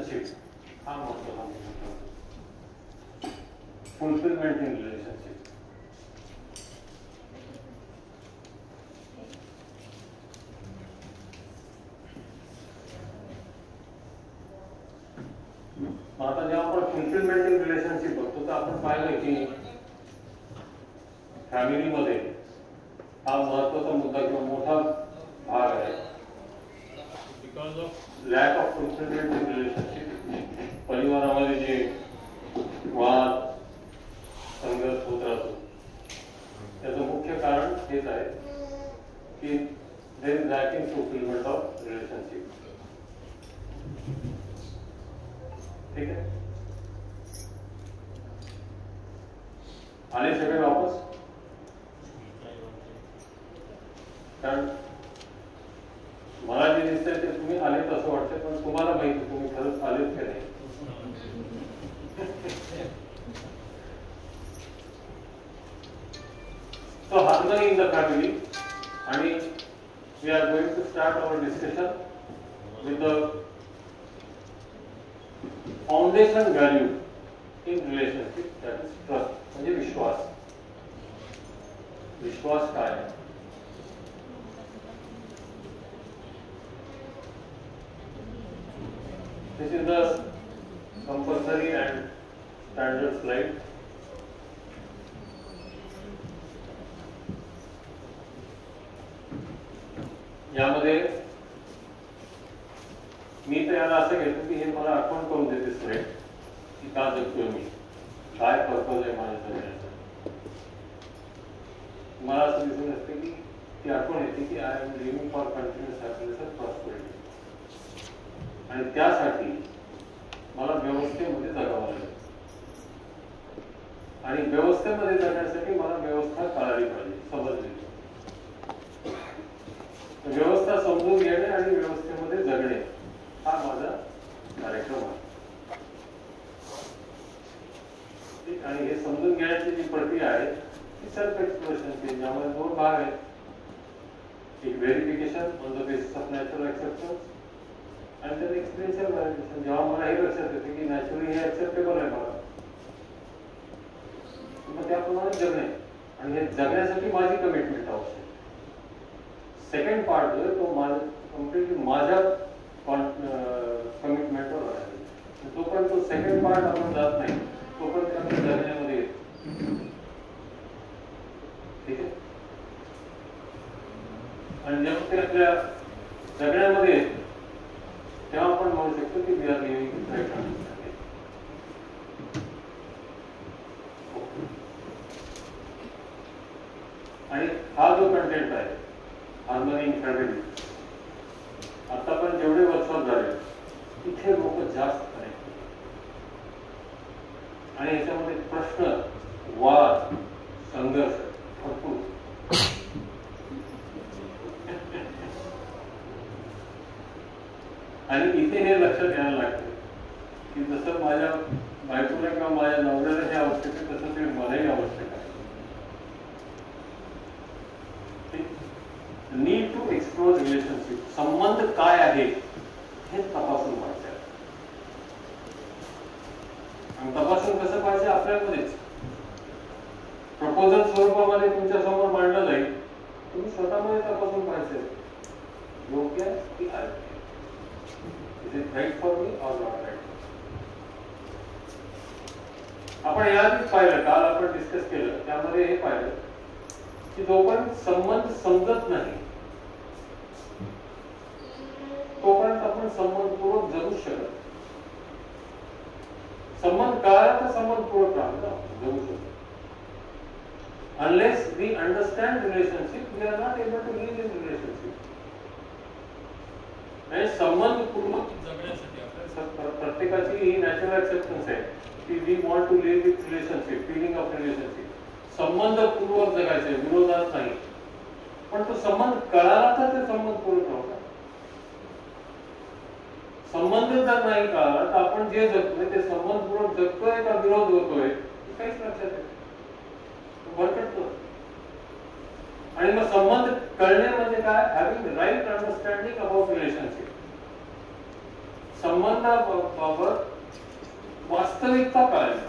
Relationship हा महत्त्वाचा मुद्दा. Fulfilment in relationship. आता जेव्हा आपण फुलफिलमेंट इन रिलेशनशिप बघतो तर आपण पाहिलं की फॅमिलीमध्ये हा महत्त्वाचा मुद्दा किंवा मोठा भाग आहे. Because of lack of fulfilment in relationship परिवारामध्ये जे वाद संघर्ष होत राहतो त्याचं मुख्य कारण हेच आहे की there is lacking fulfilment of relationship. ठीक है, आले सगळे वापस. कारण मला जे दिसतंय ते तुम्ही आलेत असं वाटतंय, पण तुम्हाला माहिती तुम्ही खरंच आलेत का नाही. So harmony in the family, and we are going to start our discussion with the foundation value in relationship, that is trust. म्हणजे विश्वास. विश्वास काय आहे? This is the compulsory and standard slide. यामध्ये मी तर याला असं घेतो की हे मला आठवण करून देते स्लाइड की का जगतोय मी, काय पर्पज आहे माझ्या जगण्याचं. मला असं दिसून असते की ती आठवण येते की I am living for continuous happiness and prosperity. आणि त्यासाठी मला व्यवस्थेमध्ये जगावं लागेल. आणि व्यवस्थेमध्ये जगण्यासाठी मला व्यवस्था कळाली पाहिजे, समजली. व्यवस्था समजून घेणे आणि व्यवस्थेमध्ये जगणे हा माझा कार्यक्रम आहे. आणि हे समजून घेण्याची जी प्रक्रिया आहे ती सेल्फ एक्सप्लोरेशनची, ज्यामध्ये दोन भाग आहेत. एक verification on the basis of natural acceptance आणि देन एक्सपिरियन्शियल व्हॅलिडेशन. जेव्हा मला हे लक्षात येते की नॅचरली हे ऍक्सेप्टेबल आहे मला, मग त्याप्रमाणे जगणे आणि हे जगण्यासाठी माझी कमिटमेंट आवश्यक. सेकंड पार्ट जो आहे तो माझ्या कम्प्लिटली माझ्या कमिटमेंटवर आहे. तोपर्यंत तो सेकंड पार्ट आपण जात नाही तोपर्यंत आपण जगण्यामध्ये येतो. ठीक आहे. आणि जेव्हा ते आपल्या जगण्यामध्ये तेव्हा आपण म्हणू शकतो की we are living right understanding. आणि हा जो कंटेंट आहे हार्मनी इन फॅमिली, आता पण जेवढे वर्षात झाले तिथे लोक जास्त कनेक्ट होतात. आणि याच्यामध्ये प्रश्न, वाद, संघर्ष भरपूर. आणि इथे हे लक्षात घ्यायला लागतं की जसं माझ्या बायकोला किंवा माझ्या नवऱ्याला हे आवश्यक आहे तसं ते मलाही आवश्यक आहे. Need to explore relationship. संबंध काय आहे हे तपासून पाहिजे. आणि तपासून कसं पाहिजे आपल्यामध्येच. प्रपोजल स्वरूपामध्ये तुमच्या समोर मांडलं जाईल, तुम्ही स्वतःमध्ये तपासून पाहिजे योग्य आहे की अयोग्य. Is it right for me or not right. आपण याआधीच पाहिलं, काल आपण डिस्कस केलं, त्यामध्ये हे पाहिलं की जोपर्यंत संबंध समजत नाही तोपर्यंत आपण संबंधपूर्वक जगू शकत. संबंध कळला तर संबंधपूर्वक जगू शकतो. Unless we understand relationship, we are not able to live in relationship. आणि संबंधपूर्वक जगण्यासाठी आपल्या प्रत्येकाची ही नॅचरल एक्सेप्टन्स आहे की we want to live with relationship, feeling of relationship. संबंधपूर्वक जगायचे, विरोधात नाही. पण तो संबंध कळाला तर ते संबंधपूर्वक होता. संबंध जर नाही कळाला तर आपण जे जगतोय ते संबंधपूर्वक जगतोय का विरोध होतोय काहीच लक्षात येत. भरकटतो. आणि मग संबंध कळणे म्हणजे काय? Having right understanding about relationship. संबंधाबाबत वास्तविकता कळाली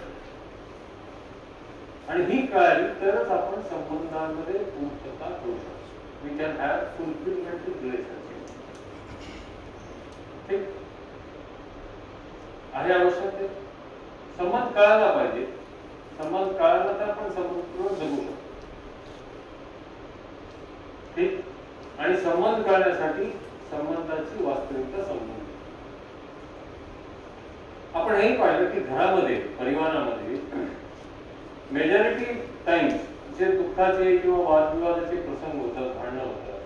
आणि ही कळाली तरच आपण संबंधांमध्ये पूर्तता करू शकतो. We can have fulfilment in relationship. ठीक आहे, आवश्यक आहे. संबंध कळायला पाहिजे. संबंध कळाला तर आपण संबंधपूर्वक जगू शकतो. ठीक. आणि संबंध कळण्यासाठी संबंधाची वास्तविकता समजून आपण हेही पाहिलं की घरामध्ये, परिवारामध्ये मेजॉरिटी टाइम्स जे दुःखाचे किंवा वादविवादाचे प्रसंग होतात, भांडणं होतात,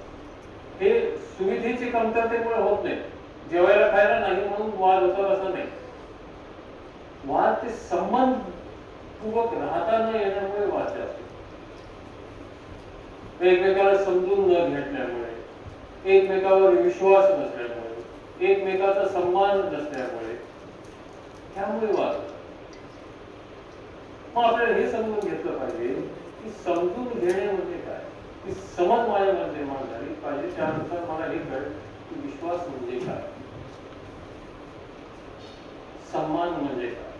हे सुविधेची कमतरतेमुळे होत नाही. जेवायला खायला नाही म्हणून वाद होतात असं नाही. वाद ते संबंधपूर्वक राहता न येण्यामुळे वाद असते. एकमेकाला समजून न घेतल्यामुळे, एकमेकावर विश्वास नसल्यामुळे, एकमेकाचा सन्मान नसल्यामुळे त्यामुळे वाद होतात. मग आपल्याला हे समजून घेतलं पाहिजे की समजून घेणे म्हणजे काय, की समज माझ्यामध्ये निर्माण झाली पाहिजे. त्यानुसार मला हे कळेल की विश्वास म्हणजे काय, सन्मान म्हणजे काय,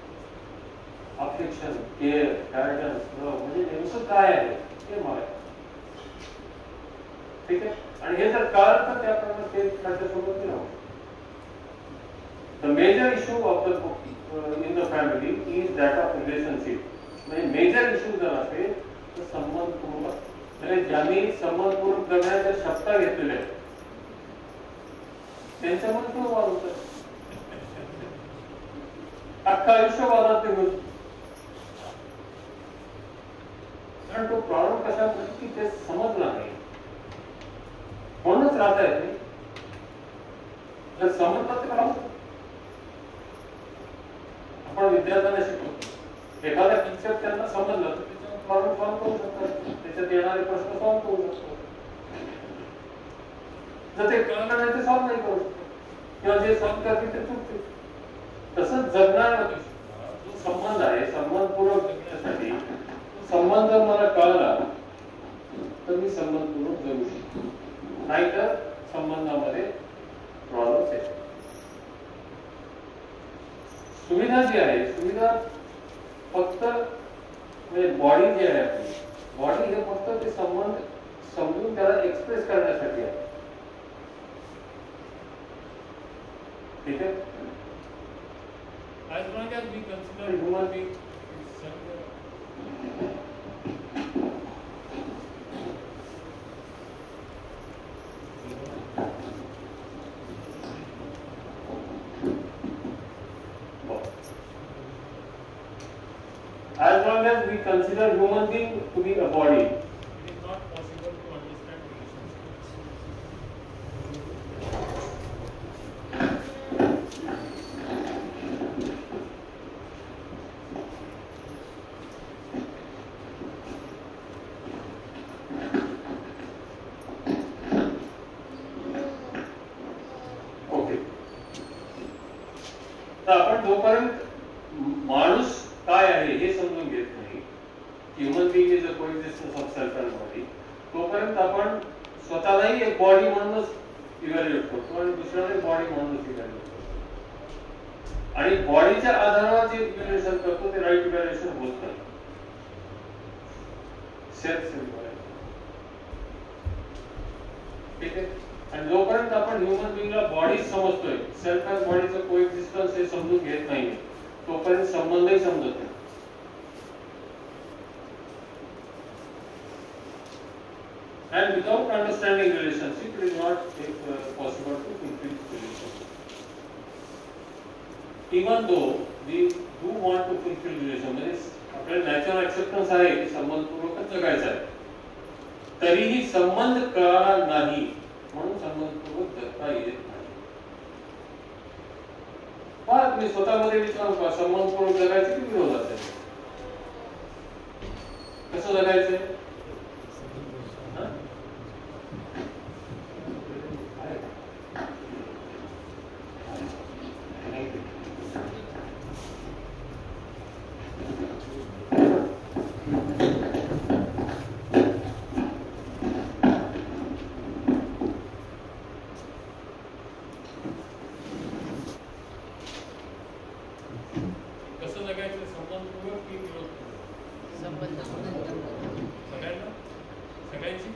अफेक्शन, केअर, गायडन्स, लव्ह म्हणजे नेमकं काय आहे हे मला. ठीक आहे. आणि हे जर कळलं तर त्याप्रमाणे ते त्याच्यासोबत राहू. The major issue of the in the family is that of relationship. म्हणजे मेजर इश्यू जर असेल तर संबंधपूर्वक, म्हणजे ज्यांनी संबंधपूर्वक जगण्याच्या शपथा घेतलेल्या आहेत त्यांच्यामध्ये तो वाद होतात. अख्खा आयुष्य वादात ते होत. कारण तो प्रॉब्लेम कशा की ते समजला नाही म्हणूनच राहता येत नाही. जर समजतात ते राहू. आपण विद्यार्थ्यांना शिकवतो, एखादा टीचर त्यांना समजलं तर त्याच्यावर प्रॉब्लेम सॉल्व्ह करू शकतात, त्याच्यात येणारे प्रश्न सॉल्व्ह करू शकतो. जर ते कळलं नाही ते सॉल्व्ह नाही करू शकतो, किंवा जे सॉल्व्ह करतील ते चुकतील. तसंच जगण्यामध्ये जो संबंध आहे, संबंधपूर्वक जगण्यासाठी संबंध मला कळला तर मी संबंधपूर्वक जगू शकतो, नाहीतर संबंधामध्ये प्रॉब्लेम्स येतात. सुविधा जी आहे, सुविधा फक्त म्हणजे बॉडी जी आहे आपली, बॉडी हे फक्त ते संबंध समजून त्याला एक्सप्रेस करण्यासाठी आहे. ठीक आहे. As long as we consider human being as long as we consider human being to be a body, it is not possible to understand relationships. Okay. तर आपण जोपर्यंत माणूस काय आहे हे समजून घेत नाही, human being is a coexistence of self and body, तोपर्यंत आपण स्वतःलाही एक बॉडी म्हणूनच इव्हॅल्युएट करतो आणि दुसऱ्याला बॉडी म्हणूनच इव्हॅल्युएट करतो. आणि बॉडीच्या आधारावर जे इव्हॅल्युएशन करतो ते राईट इव्हॅल्युएशन होत नाही. Self simple. ठीक आहे. आणि जोपर्यंत आपण ह्युमन बिंगला बॉडी समजतोय, सेल्फ अँड बॉडीचं कोएक्झिस्टन्स हे समजून घेत नाही, तोपर्यंत संबंधही समजत नाही. And without understanding relationship, it is not possible to fulfill relationship. Even though we do want to fulfill relationship, आपल्याला नॅचरल ऍक्सेप्टन्स आहे की संबंधपूर्वकच जगायचं आहे, तरीही संबंध कळला नाही म्हणून संबंधपूर्वक जगता येत नाही. मी स्वतःमध्ये विचारू का, संबंधपूर्वक जगायचे की विरोधात आहे? कसं जगायचं? सगळ्यांना सगळ्यांची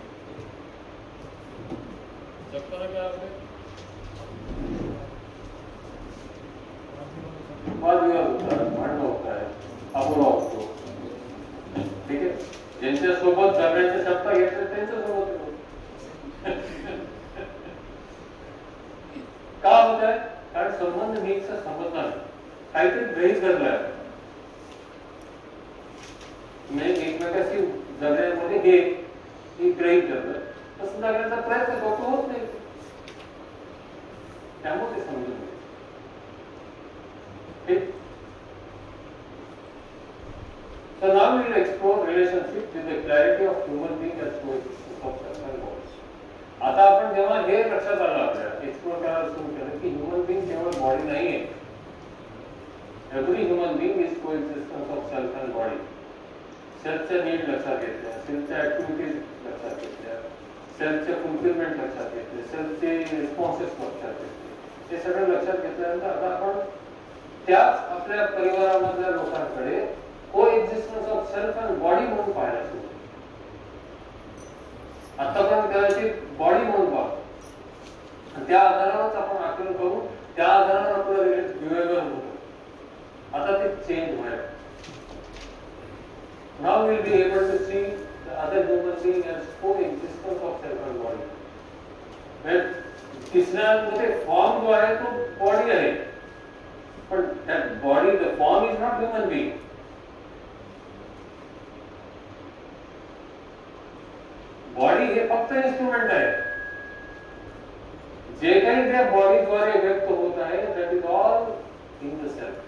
जगताना काय असते वादविवाद होतात, भांडणं होत आहेत, अपुरा होतो. ठीक आहे, ज्यांच्यासोबत जगण्याच्या शब्द घेतले त्यांच्यासोबत का होत आहे? कारण संबंध नीटचा संबंध नाही, काहीतरी गृहीत धरलाय. एकमेकाशी जगण्यामध्ये हे गृहीत धरलं तसं जगण्याचा प्रयत्न करतो, होत नाही. त्यामुळे ते समजून घ्या. So now we will explore relationship with the clarity of human being as coexistence of personal bodies. आता आपण जेव्हा हे लक्षात आलं आपल्याला एक्सप्लोर करायला सुरू केलं की ह्युमन बिंग केवळ बॉडी नाहीये. Every human being is coexistence of self and body. सेल्फच्या नीड लक्षात घेतल्या, सेल्फच्या ऍक्टिव्हिटीज लक्षात घेतल्या, सेल्फचे फुलफिलमेंट लक्षात घेतले, सेल्फचे रिस्पॉन्सेस लक्षात घेतले. हे सगळं लक्षात घेतल्यानंतर आता आपण त्याच आपल्या परिवारामधल्या लोकांकडे कोएक्झिस्टन्स ऑफ सेल्फ अँड बॉडी म्हणून पाहायला सुरू. आतापर्यंत कदाचित बॉडी म्हणून पाहतो, त्या आधारावरच आपण आकलन करू, त्या आधारावर आपलं बिहेवियर होतं. आता ते चेंज व्हायला. Now we will be able to see the other human being as coexistence of self and body. तिसऱ्यामध्ये फॉर्म जो आहे तो बॉडी आहे, पण that body, the form is not human being. Body हे फक्त इन्स्ट्रुमेंट आहे. जे काही त्या बॉडीद्वारे व्यक्त होत आहे that is all in the self.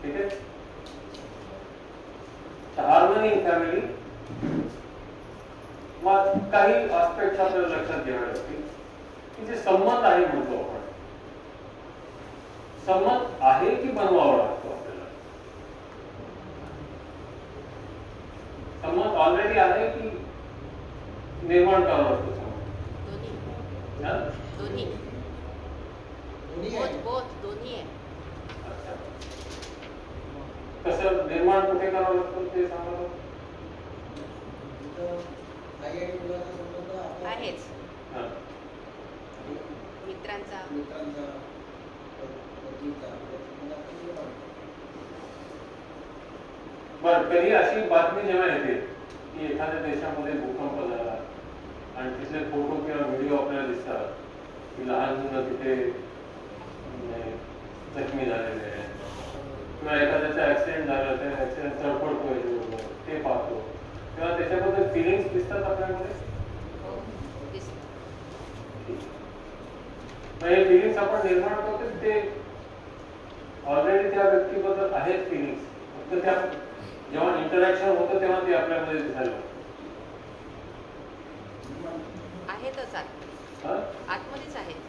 ठीक आहे. हार्मनी इन फॅमिली मग काही आस्पेक्ट आपल्याला लक्षात घ्यावे लागतील की जे संबंध आहे म्हणतो आपण, संबंध आहे की बनवावा लागतो आपल्याला. संबंध ऑलरेडी आहे की निर्माण करावा लागतो संबंध? दोन्ही आहे. अच्छा, कसं निर्माण कुठे करावं लागतं ते सांगा. आहेच मित्रांचा बर. कधी अशी बातमी जेव्हा येते की एखाद्या देशामध्ये भूकंप झाला आणि तिथले फोटो किंवा व्हिडिओ आपल्याला दिसतात की लहान मुलं तिथे जखमी झालेले आहे किंवा एखाद्याचा ऍक्सिडेंट झाला, त्या ऍक्सिडेंट तडफडतोय ते पाहतो, तेव्हा त्याच्याबद्दल फिलिंग्स दिसतात आपल्यामध्ये. हे फिलिंग्स आपण निर्माण करतो, ते ऑलरेडी त्या व्यक्तीबद्दल आहेत फिलिंग्स, फक्त त्या जेव्हा इंटरॅक्शन होतं तेव्हा ते आपल्यामध्ये दिसायला आहेतच, आतमध्येच आहेत.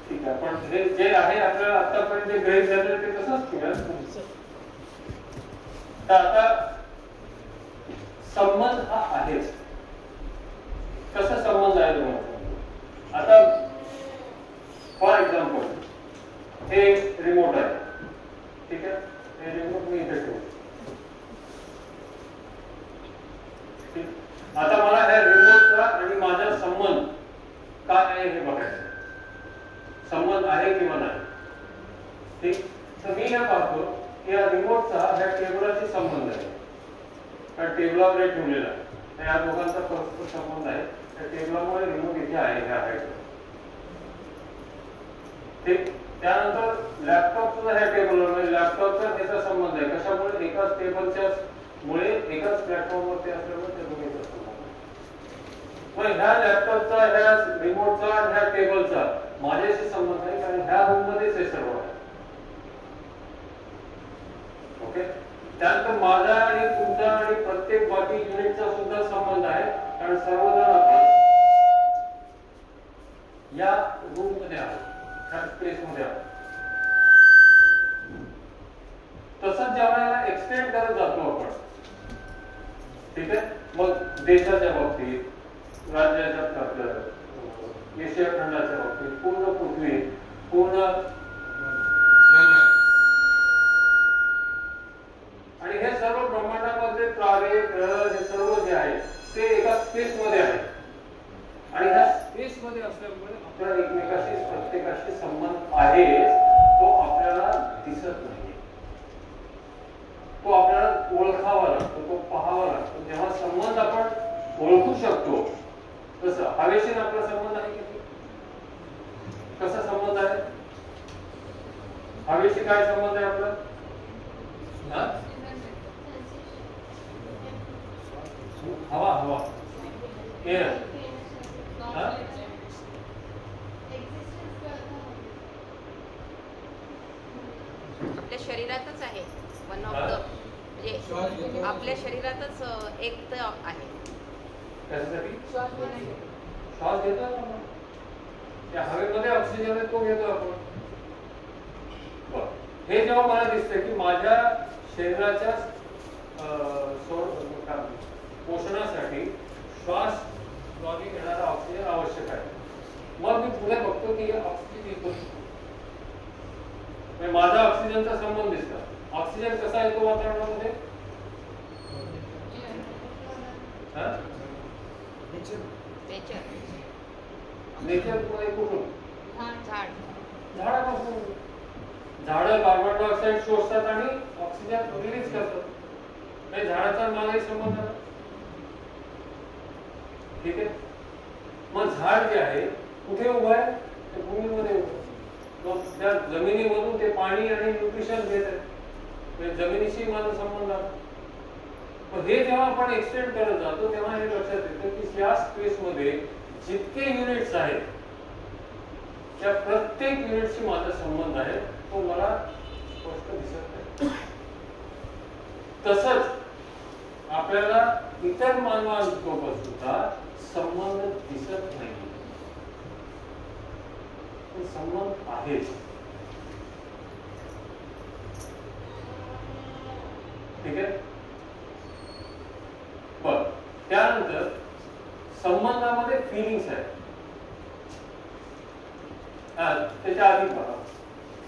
ठीक आहे, पण हे जे आहे आपल्याला आतापर्यंत जे गृहीत झालेलं ते तसंच ठेवूया. तर आता संबंध हा आहेच. कसा संबंध आहे तुम्हाला? आता फॉर एक्झाम्पल हे रिमोट आहे. ठीक आहे, हे रिमोट मी इथे ठेवतो. आता मला ह्या रिमोटचा आणि माझा संबंध काय आहे हे बघायचं. संबंध आहे किंवा नाही. ठीक, तर मी हे पाहतो की या रिमोटचा ह्या टेबलाशी संबंध आहे. त्या टेबलावर ठेवलेला आहे, या दोघांचा परस्पर संबंध आहे. त्या टेबलामुळे रिमोट इथे आहे ह्या हाईटवर. ठीक, त्यानंतर लॅपटॉपचा ह्या टेबलवर म्हणजे लॅपटॉपचा ह्याचा संबंध आहे. कशामुळे? एकाच टेबलच्या मुळे एकाच प्लॅटफॉर्मवरती असल्यामुळे त्या दोघांचा संबंध. मग ह्या लॅपटॉपचा, ह्या रिमोटचा, ह्या टेबलचा माझ्याशी संबंध आहे कारण ह्या रूम मध्येच हे सर्व आहे. ओके, त्यानंतर माझा आणि तुमचा आणि प्रत्येक बाकी युनिटचा सुद्धा संबंध आहे कारण सर्वजण आपण या रूम मध्ये आहोत, ह्या स्पेस मध्ये आहोत. तसंच जेव्हा याला एक्सटेंड करत जातो आपण, ठीक आहे, मग देशाच्या बाबतीत, राज्याच्या एशिया खंडाच्या बाबतीत, पूर्ण पृथ्वी, पूर्ण स्पेस मध्ये असल्यामुळे आपल्याला एकमेकाशी प्रत्येकाशी संबंध आहे, तो आपल्याला दिसत नाही, तो आपल्याला ओळखावा लागतो, तो पाहावा लागतो. जेव्हा संबंध आपण ओळखू शकतो, तसं हवेशी आपला संबंध आहे की कसा संबंध आहे? हवेशी काय संबंध आहे आपला? हवा हवा एअर आपल्या शरीरातच आहे. वन ऑफ द म्हणजे आपल्या शरीरातच एक तर आहे. त्यासाठी श्वास घेतो आपण, त्या हवेमध्ये ऑक्सिजन आहे, तो घेतो आपण. हे जेव्हा मला दिसतं की माझ्या शरीराच्या पोषणासाठी श्वास द्वारे येणारा ऑक्सिजन आवश्यक आहे, मग मी पुढे बघतो की ऑक्सिजन येतो, माझा ऑक्सिजनचा संबंध दिसतो. ऑक्सिजन कसा येतो वातावरणामध्ये? नेचर कुठून? झाडापासून. झाडं कार्बन डायऑक्साईड शोषतात आणि ऑक्सिजन रिलीज करतात. म्हणजे झाडाचा माझाही संबंध आहे. ठीक आहे. मग झाड जे आहे कुठे उभं आहे? ते भूमीमध्ये उभं आहे. मग त्या जमिनीमधून ते पाणी आणि न्यूट्रिशन घेत आहे, म्हणजे जमिनीशी माझा संबंध आहे. मग हे जेव्हा आपण एक्सटेंड करत जातो तेव्हा हे लक्षात येतं की या स्पेसमध्ये जितके युनिट्स आहेत त्या प्रत्येक युनिटशी माझा संबंध आहे, तो मला स्पष्ट दिसत नाही. तसंच आपल्याला इतर मानवांसोबत सुद्धा संबंध दिसत नाही, पण संबंध आहेत. ठीक आहे. बर, त्यानंतर संबंधामध्ये फिलिंग्स आहेत. त्याच्या आधी पहा,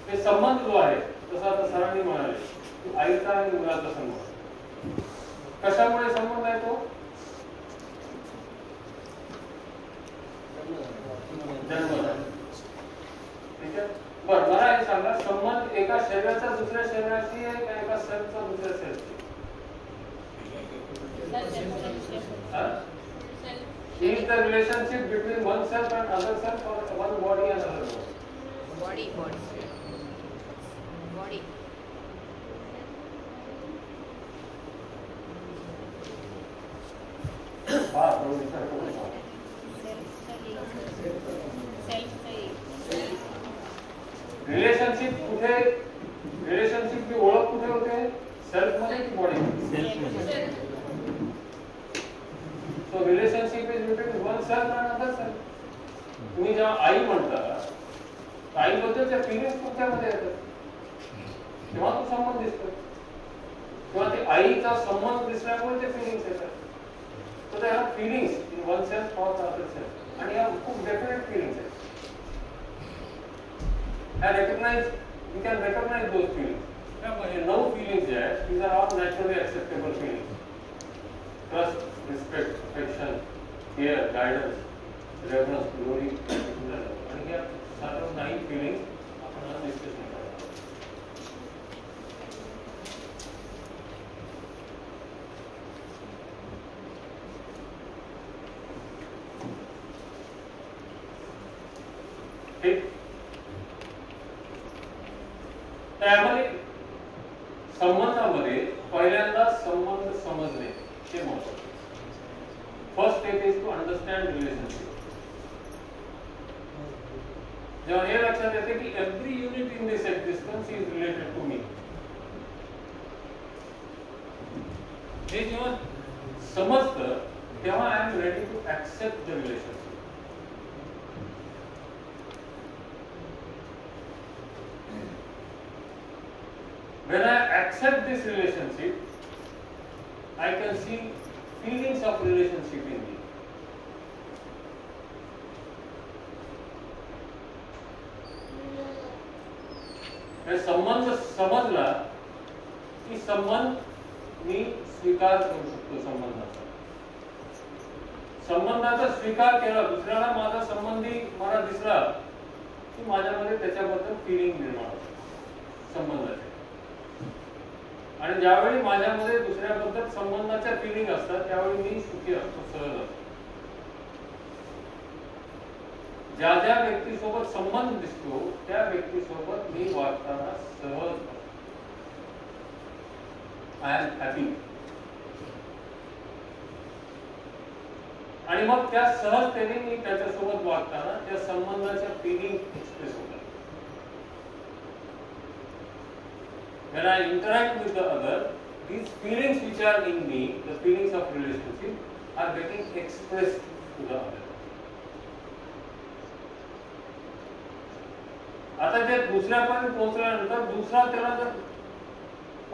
हे संबंध जो आहे तसा आता सरांनी म्हणाले की आईचा आणि मुलाचा संबंध. कशामुळे संबंध आहे तो? जन्म. ठीक आहे. बर, मला हे सांगा, संबंध एका शरीराचा दुसऱ्या शरीराशी आहे का एका सेलचा दुसऱ्या सेलशी? Is the relationship between one self and other self or one body and another body? Body. Relationship कुठे? रिलेशनशिपची ओळख कुठे होते? सेल्फ मध्ये की body? So relationship is between one self and another self. तुम्ही जेव्हा आई म्हणता, आईबद्दलच्या फिलिंग्स तुमच्यामध्ये येतात, तेव्हा तो संबंध दिसतो, किंवा ते आईचा संबंध दिसल्यामुळे ते फिलिंग्स येतात. So there are feelings in one self or the other self, आणि या खूप definite feelings आहेत. We can recognize those feelings. म्हणजे 9 feelings जे आहेत, these are all naturally acceptable feelings. Trust, respect, affection, fear, guidance, reverence, glory, and here certain 9 feelings आपण आज discuss करणार आहोत. ठीक. त्यामध्ये संबंधामध्ये पहिल्यांदा संबंध समजणे हे महत्त्वाचे. First step is to understand relationship. जेव्हा हे लक्षात येते की every unit in this existence is related to me, हे जेव्हा समजतं तेव्हा I am ready to accept the relationship. When I accept this relationship, I can see feelings of relationship in me. हे संबंध समजला की संबंध मी स्वीकार करू शकतो. संबंधाचा संबंधाचा स्वीकार केला, दुसऱ्याला माझा संबंधी मला दिसला की माझ्यामध्ये त्याच्याबद्दल फिलिंग निर्माण होते संबंधाचे. आणि ज्यावेळी माझ्यामध्ये दुसऱ्याबद्दल संबंधाच्या फिलिंग असतात त्यावेळी मी सुखी असतो, सहज असतो. ज्या ज्या व्यक्तीसोबत संबंध दिसतो त्या व्यक्तीसोबत मी वागताना सहज असतो. I am happy. आणि मग त्या सहजतेने मी त्याच्यासोबत वागताना त्या संबंधाच्या फिलिंग एक्सप्रेस होतात. When I interact with the other, these feelings which are in me, the feelings of relationship, are getting expressed to the other. आता ते दुसऱ्यापर्यंत पोहोचल्यानंतर दुसरा त्याला जर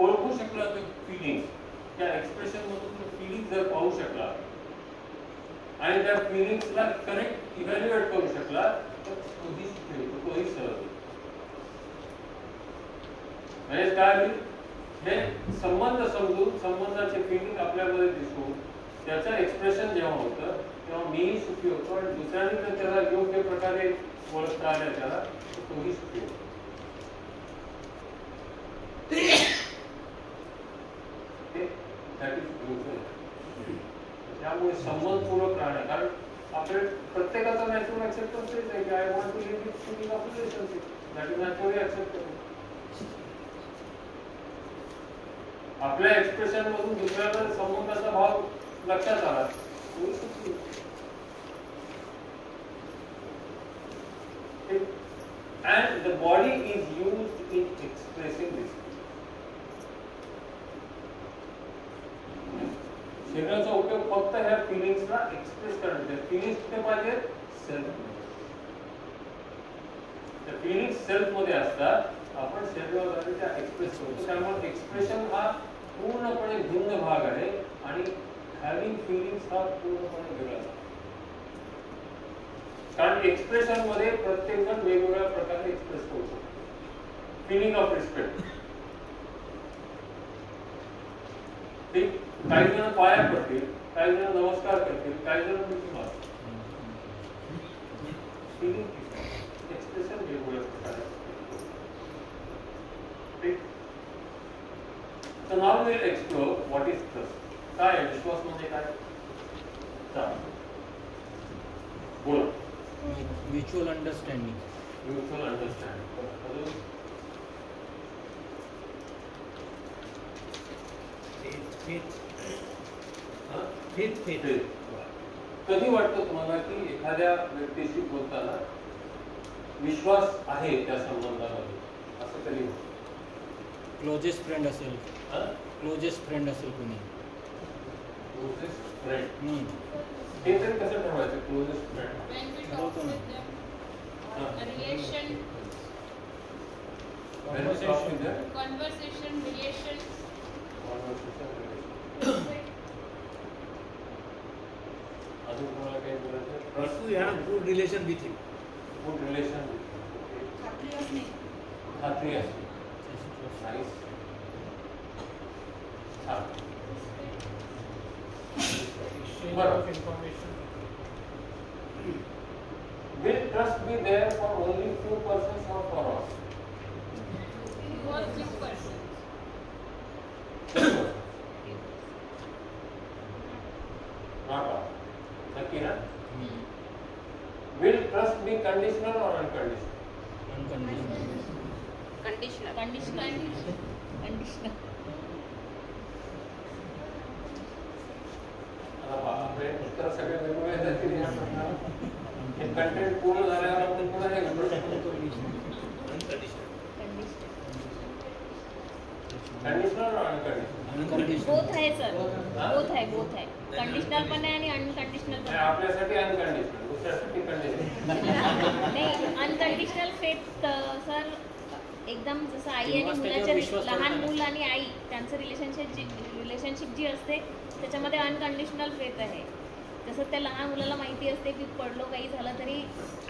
ओळखू शकला ते फिलिंग, त्या एक्सप्रेशन मधून फिलिंग जर पाहू शकला आणि त्या फिलिंग्सला करेक्ट इव्हॅल्युएट करू शकला तर तोही सहज. म्हणजे काय होईल, हे संबंध समजून संबंधाचे फिलिंग आपल्यामध्ये दिसून त्याचं एक्सप्रेशन जेव्हा होतं तेव्हा मीही सुखी होतो आणि दुसऱ्याने जर त्याला योग्य प्रकारे ओळखता आल्या त्याला तोही सुखी होतो. त्यामुळे संबंधपूर्वक राहणे, कारण आपले प्रत्येकाचा नॅचरल ऍक्सेप्टन्स तेच आहे की I want to live with feeling of relationship, that is naturally acceptable. आपल्या एक्सप्रेशन मधून दुसऱ्याला संबंधाचा भाव लक्षात आला तोही सुखी होतो. And the body is used in expressing this. शरीराचा उपयोग फक्त ह्या फिलिंग्सला एक्सप्रेस करण्यासाठी. फिलिंग्स कुठे पाहिजे? सेल्फ. त्या फिलिंग्स सेल्फ मध्ये असतात, आपण शरीराद्वारे त्या एक्सप्रेस करतो. त्यामुळे एक्सप्रेशन हा पूर्णपणे भिन्न भाग आहे आणि हॅव्हिंग फिलिंग्स हा पूर्णपणे वेगळा भाग. कारण एक्सप्रेशन मध्ये प्रत्येक जण वेगवेगळ्या प्रकारे एक्सप्रेस करू शकतो. फिलिंग ऑफ रिस्पेक्ट, ठीक, काही जण पाया पडतील, काही जण नमस्कार करतील, काही जण मिठी मारतील. फिलिंग एक्सप्रेशन वेगवेगळ्या प्रकारे, ठीक. So now we will explore what is trust. काय विश्वास म्हणजे काय? बोला. Mutual understanding. Mutual understanding. कधी वाटतं तुम्हाला की एखाद्या व्यक्तीशी बोलताना विश्वास आहे त्या संबंधामध्ये, असं कधी होतं? क्लोजेस्ट फ्रेंड असेल, क्लोजेस्ट फ्रेंड असेल कोणी, क्लोजेस्ट फ्रेंड, हे तरी कसं ठरवायचं? Closest friend relation, conversation, relation. अजून तुम्हाला काही बोलायचं? Trust, you have good relation with him. Good relation, खात्री असणे. नाईस, छान. बरं. Will trust be there for only few persons or for all? For few persons. Not all. नक्की ना? Will trust be conditional or unconditional? Unconditional. Conditional. Conditional. आपले उत्तर सगळे वेगवेगळे जातील या प्रश्नाला. हे कंटेंट पूर्ण झाल्यावर आपण पुन्हा हे कंडिशनल और अनकंडिशनल? बोथ आहे सर, बोथ आहे. कंडिशनल पण आहे आणि अनकंडिशनल पण आहे. आपल्यासाठी अनकंडिशनल, दुसऱ्यासाठी कंडिशनल. नाही, अनकंडिशनल फेथ सर एकदम जसं आई आणि मुलाच्या, लहान मुल आणि आई त्यांचं रिलेशनशिप जी असते त्याच्यामध्ये अनकंडिशनल फेथ आहे. जसं त्या लहान मुलाला माहिती असते की पडलो काही झालं तरी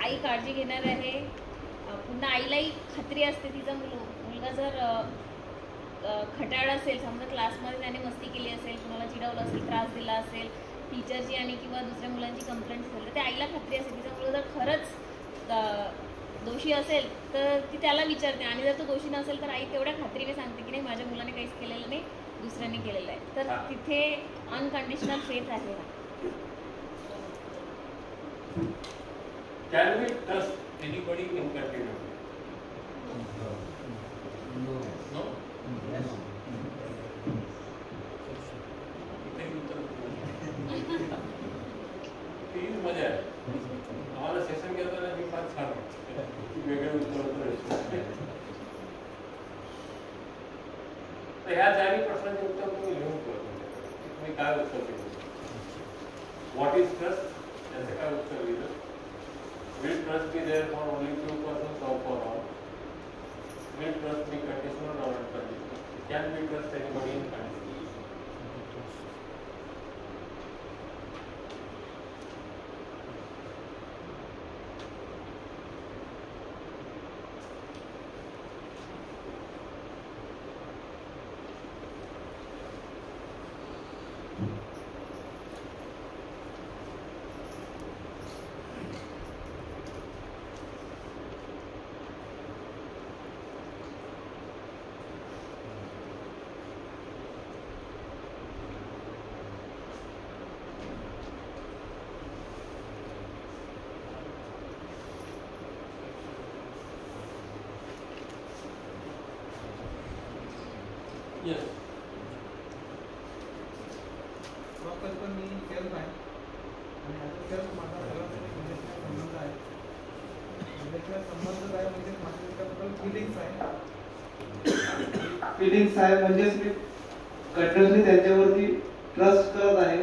आई काळजी घेणार आहे. पुन्हा आईलाही खात्री असते तिचा मुलगा जर खट्याळ असेल, समजा क्लासमध्ये त्याने मस्ती केली असेल, कुणाला चिडवलं असेल, त्रास दिला असेल, टीचरची आणि किंवा दुसऱ्या मुलांची कंप्लेंट झाली तर त्या आईला खात्री असते तिचा मुलगा जर खरंच दोषी असेल तर ती त्याला विचारते, आणि जर तो दोषी नसेल तर आई तेवढ्या खात्रीने सांगते की नाही माझ्या मुलाने काहीच केलेलं नाही, दुसऱ्याने केलेलं आहे. तर तिथे अनकंडिशनल फेथ आहे. Can we trust anybody in continuity? No? Yes. ती मजा आहे. आम्हाला सेशन घेताना मी फार छान वेगळे उत्तर. तर ह्या चारही प्रश्नांचे उत्तर तुम्ही लिहून ठेवा. तुम्ही काय उत्तर दिलं? What is trust? त्याचं काय उत्तर दिलं? Will trust be there for only few persons or for all? Will trust be conditional or unconditional? Can we trust anybody in conditional? Yes. प्रकल्प मी सेल्फ आहे आणि आता सेल्फ माझा सर्वांसाठी रिलेशनल संबंध आहे. रिलेशनल संबंध काय म्हणजे माझ्या त्याबद्दल फिलिंग्स आहे. फिलिंग्स आहे म्हणजेच मी कंटिन्युअसली त्यांच्यावरती ट्रस्ट करत आहे.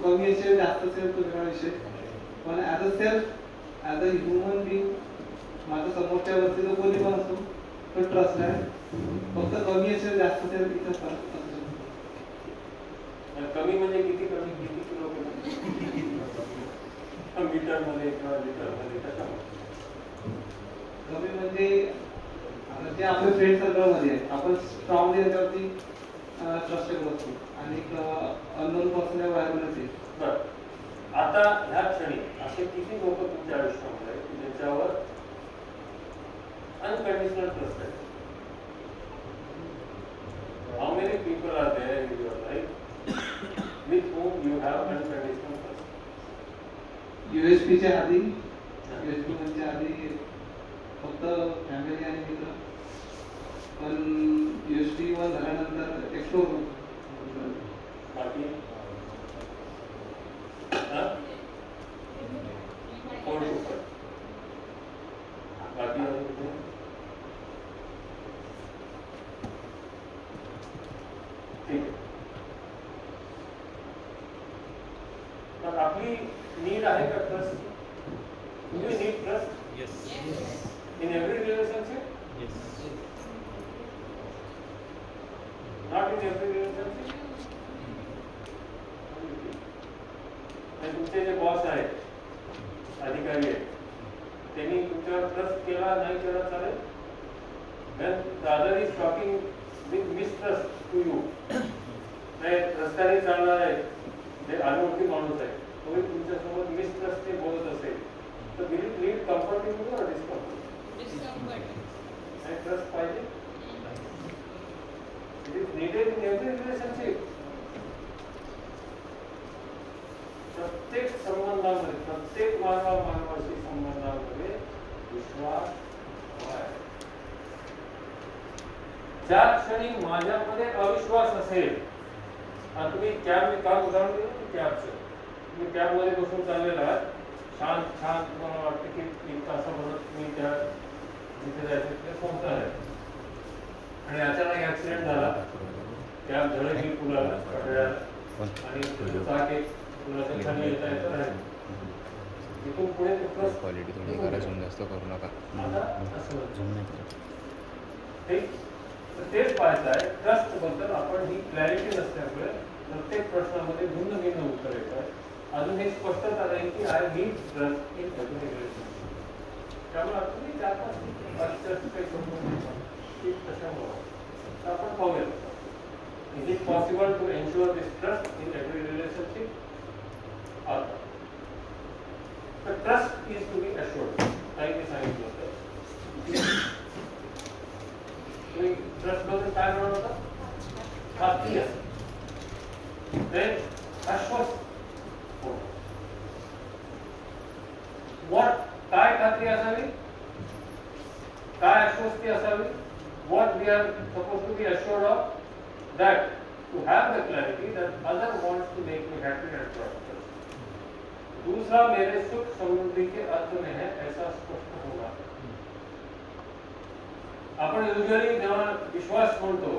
कमी असेल जास्त असेल तो वेगळा विषय, पण as a self as a human being माझ्या समोरच्यावरती जो कोणी पण असतो तो ट्रस्ट आहे. फक्त कमी असेल जास्त असेल इथं फरक असू शकतो. कमी म्हणजे किती कमी? किती किलो मीटर मध्ये किंवा लिटर मध्ये? कमी म्हणजे आता जे आपले फ्रेंड सर्कल मध्ये आहे आपण स्ट्रॉंगली त्याच्यावरती ट्रस्ट करत असतो आणि अननोन पर्सन आहे बाहेरूनच आहे. बरं, आता ह्या क्षणी असे किती लोक तुमच्या आयुष्यामध्ये आहेत की ज्याच्यावर अनकंडिशनल ट्रस्ट आहे? How many people are there in your life with whom you have unconditional trust? USPच्या आधी USP आधी फक्त फॅमिली आणि मित्र, पण USP वर झाल्यानंतर एक्सप्लोर बाकी बाकी ठीक आहे. तर आपली नीड आहे का trust? Do you need trust? Yes. In every relationship? Yes. Not in every relationship? आणि तुमचे जे बॉस आहेत, अधिकारी आहेत, त्यांनी तुमच्यावर ट्रस्ट केला नाही केला चालेल? When the other is talking with mistrust to you, नाही रस्त्याने चालणार आहे, जे अनोळखी माणूस आहे, तोही तुमच्यासोबत मिसट्रस्टने बोलत असेल तर will it lead comfortable or discomfort? आणि ट्रस्ट पाहिजे. It is needed in every relationship. प्रत्येक संबंधामध्ये, प्रत्येक मानवाशी संबंधामध्ये विश्वास हवा आहे. ज्या क्षणी माझ्यामध्ये अविश्वास असेल, आता तुम्ही कॅब काम उदाहरण दिलं कॅबचं, तुम्ही कॅबमध्ये बसून चाललेला आहात, छान छान तुम्हाला वाटतं की 1 तासाभरात तुम्ही त्या जिथे जायचं तिथे पोहोचणार आहे, आणि अचानक ऍक्सिडेंट झाला, कॅब धडकली पुलाला आणि पुलाच्या खाली येता येतं राहील. तिथून पुढे क्वालिटी थोडी करा, झूम जास्त करू नका. तेच पाहायचं आहे. ट्रस्ट बद्दल आपण ही क्लॅरिटी नसल्यामुळे प्रत्येक प्रश्नामध्ये भिन्न भिन्न उत्तर येतात. अजून हे स्पष्टता नाही की I need trust in every relationship. त्यामुळे तुम्ही 4-5 ट्रस्ट काही संबंध कशामुळे तर आपण पाहूया. Is it possible to ensure this trust in every relationship? Trust is to be assured. काही मी सांगितलं होतं. तुम्ही ट्रस्ट बद्दल काय म्हणत होता? खात्री असते. ते आश्वस्त हो. काय खात्री असावी, काय आश्वस्ती असावी? What we are supposed to be assured of, that to have the clarity that other wants to make me happy and prosperous. दूसरा मेरे सुख समृद्धि के अर्थ में है, ऐसा स्पष्ट होगा. आपण युजली जेव्हा विश्वास म्हणतो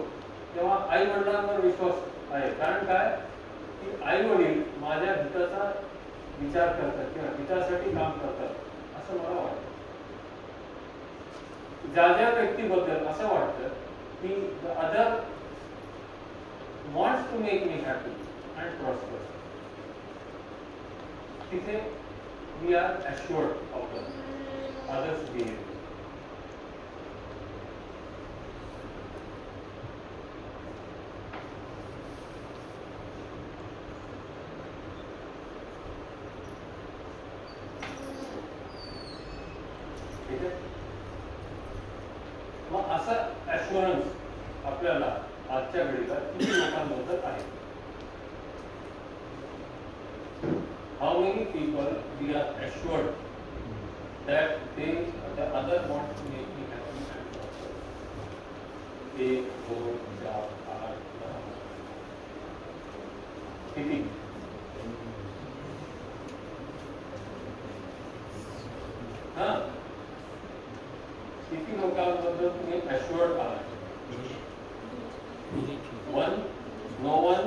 तेव्हा आई वडिलांवर विश्वास आहे. कारण काय की आई वडील माझ्या हिताचा विचार करतात किंवा हितासाठी काम करतात असं मला वाटतं. ज्या व्यक्तीबद्दल असं वाटतं की the other wants to make me happy and prosper, तिथे we are assured of the others behaviour. ठीक आहे. मग असं ॲश्युरन्स आपल्याला आजच्या घडीला किती लोकांबद्दल आहे? How many people we are assured that they the other want to make me happy and prosper? 1, 2, 4, 8, 10 किती? हा, किती लोकांबद्दल तुम्ही ॲश्युअर्ड आहात? 1, नो 1.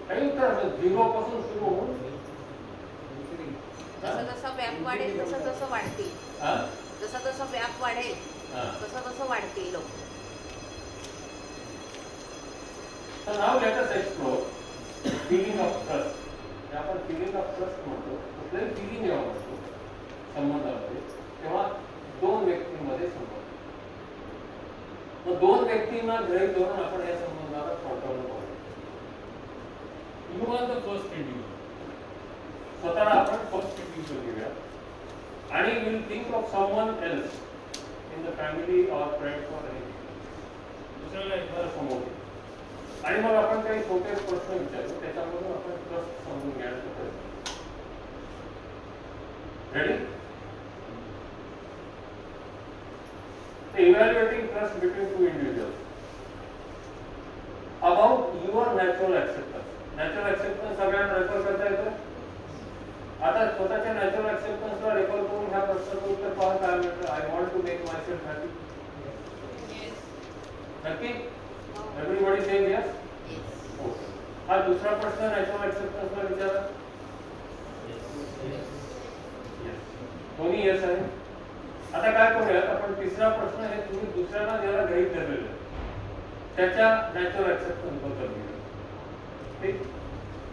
काही उत्तर 0 पासून सुरू होऊन जसं जसं व्याप वाढेल तसं तसं वाढतील. जसं जसं व्याप वाढेल तसं तसं वाढतील लोक. तर now let us explore feeling of trust. आपण फीलिंग ऑफ ट्रस्ट म्हणतो. कुठलंही फीलिंग जेव्हा म्हणतो संबंधामध्ये तेव्हा दोन व्यक्तींमध्ये संबंध. मग दोन व्यक्तींना गृहीत धरून आपण या संबंधाला पडताळून पाहू. You are the first individual. स्वतःला आपण फर्स्ट इंडिव्हिज्युअल घेऊया आणि will think of someone else in the family or friends or anything. दुसऱ्याला एखादा समोर आणि मग आपण काही छोटे प्रश्न विचारतो. त्याच्यामधून आपण ट्रस्ट समजून घ्यायचा प्रयत्न. Ready? Evaluating trust between two individuals. About your natural acceptance. Natural acceptance सगळ्यांना रेफर करता येतं. आता स्वतःच्या नॅचरल ऍक्सेप्टन्सला रेफर करून ह्या प्रश्नाचं उत्तर पाहून काय मिळतं? I want to make myself happy. नक्की एव्हरीबडी सेज यस. ओके. हा दुसरा प्रश्न नॅचरल ऍक्सेप्टन्सला विचारा. दोन्ही यस आहे. आता काय करूयात आपण तिसरा प्रश्न हे तुम्ही दुसऱ्याला ज्याला गृहीत धरलेलं त्याच्या नॅचरल ऍक्सेप्टन्स बद्दल घेऊया. ठीक.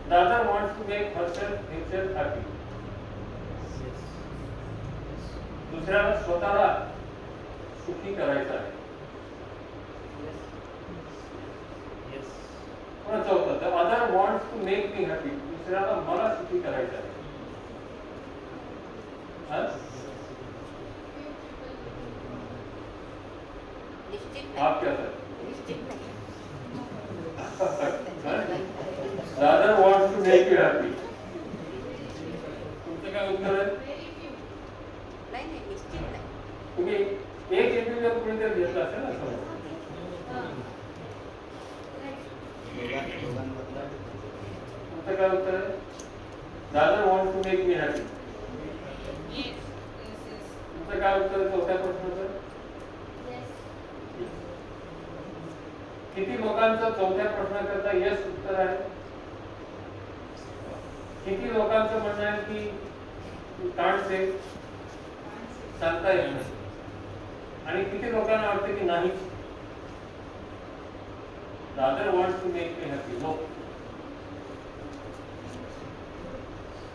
The other wants to make himself happy. दुसऱ्याला स्वतःला सुखी करायचं आहे. चौथं the other wants to make me happy. दुसऱ्याला मला सुखी करायचं आहे. आप क्या sir? The other wants to make you happy. तुमचं काय उत्तर आहे? नाही नाही निश्चित नाही. तुम्ही एक इंडिव्हिज्युअल कुणीतरी घेतला असेल ना समोर. तुमचं काय उत्तर आहे? The other wants to make me happy. तुमचं काय उत्तर आहे चौथ्या प्रश्नाचं? किती लोकांचं चौथ्या प्रश्नाकरता यस उत्तर आहे? किती लोकांचं म्हणणं आहे की कांट से सांगता येईल नाही आणि किती लोकांना वाटतं की नाही? The other wants to make me happy. No.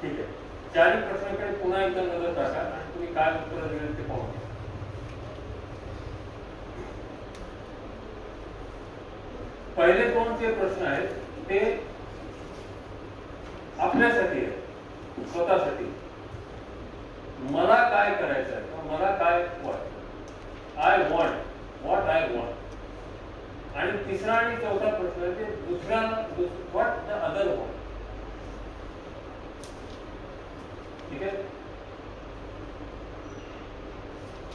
ठीक आहे. चारही प्रश्नाकडे पुन्हा एकदा नजर टाका आणि तुम्ही काय उत्तर दिले ते पाहू. पहिले दोन जे प्रश्न आहेत ते आपल्यासाठी आहे, स्वतःसाठी. मला काय करायचं आहे, मला काय वाटतं, I want, what I want. आणि तिसरा आणि चौथा प्रश्न आहे ते दुसरा, व्हॉट द अदर वॉन्ट. ठीक आहे.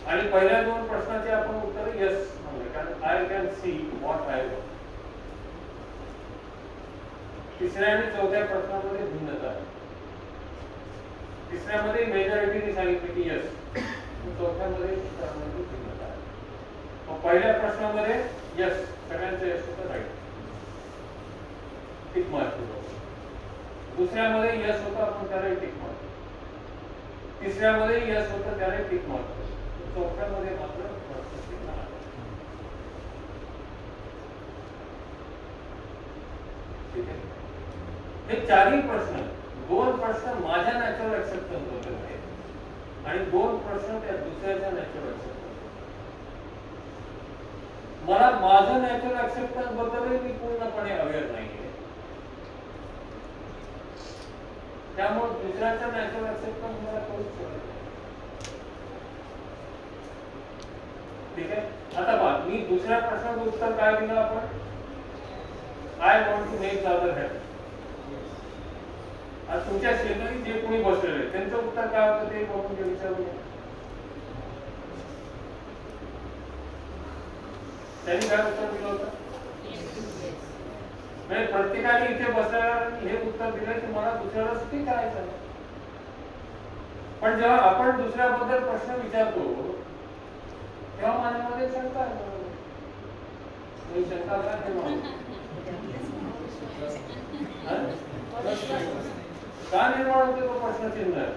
आणि पहिल्या दोन प्रश्नाचे आपण उत्तर येस म्हणूया, कारण I can see what I want. तिसऱ्या आणि चौथ्या प्रश्नामध्ये भिन्नता आहे. तिसऱ्यामध्ये मेजॉरिटीने सांगितलं की येस, चौथ्यामध्ये भिन्नता आहे. मग पहिल्या प्रश्नामध्ये येस, सगळ्यांचं येस होतं, राईट, टिक मार्क होतं. दुसऱ्यामध्ये येस होतं, आपण त्याला टिक मार्क. तिसऱ्यामध्ये येस होतं, त्याला टिक मार्क. चौथ्यामध्ये मात्र ठीक आहे. हे चारही प्रश्न, दोन प्रश्न माझ्या नॅचरल ऍक्सेप्टन्स बद्दल आहेत आणि दोन प्रश्न त्या दुसऱ्याच्या नॅचरल ऍक्सेप्टन्स. मला माझं नॅचरल ऍक्सेप्टन्स बद्दलही मी पूर्णपणे अवेअर नाहीये, त्यामुळे दुसऱ्याचा नॅचरल ऍक्सेप्टन्स मला करूच शकत नाही. ठीक आहे. आता पहा, मी दुसऱ्या प्रश्नाचं उत्तर काय दिलं आपण, I want to make the other happy. आज तुमच्या शेजारी जे कोणी बसलेले त्यांचं उत्तर काय होतं ते बघून ते विचारूया. त्यांनी काय उत्तर दिलं होतं, म्हणजे प्रत्येकाने इथे बसलेल्या हे उत्तर दिलं की मला दुसऱ्याला सुखी करायचं आहे. पण जेव्हा आपण दुसऱ्याबद्दल प्रश्न विचारतो तेव्हा माझ्यामध्ये शंका आहे. शंका काय का निर्माण होते, तो प्रश्नचिन्ह आहे,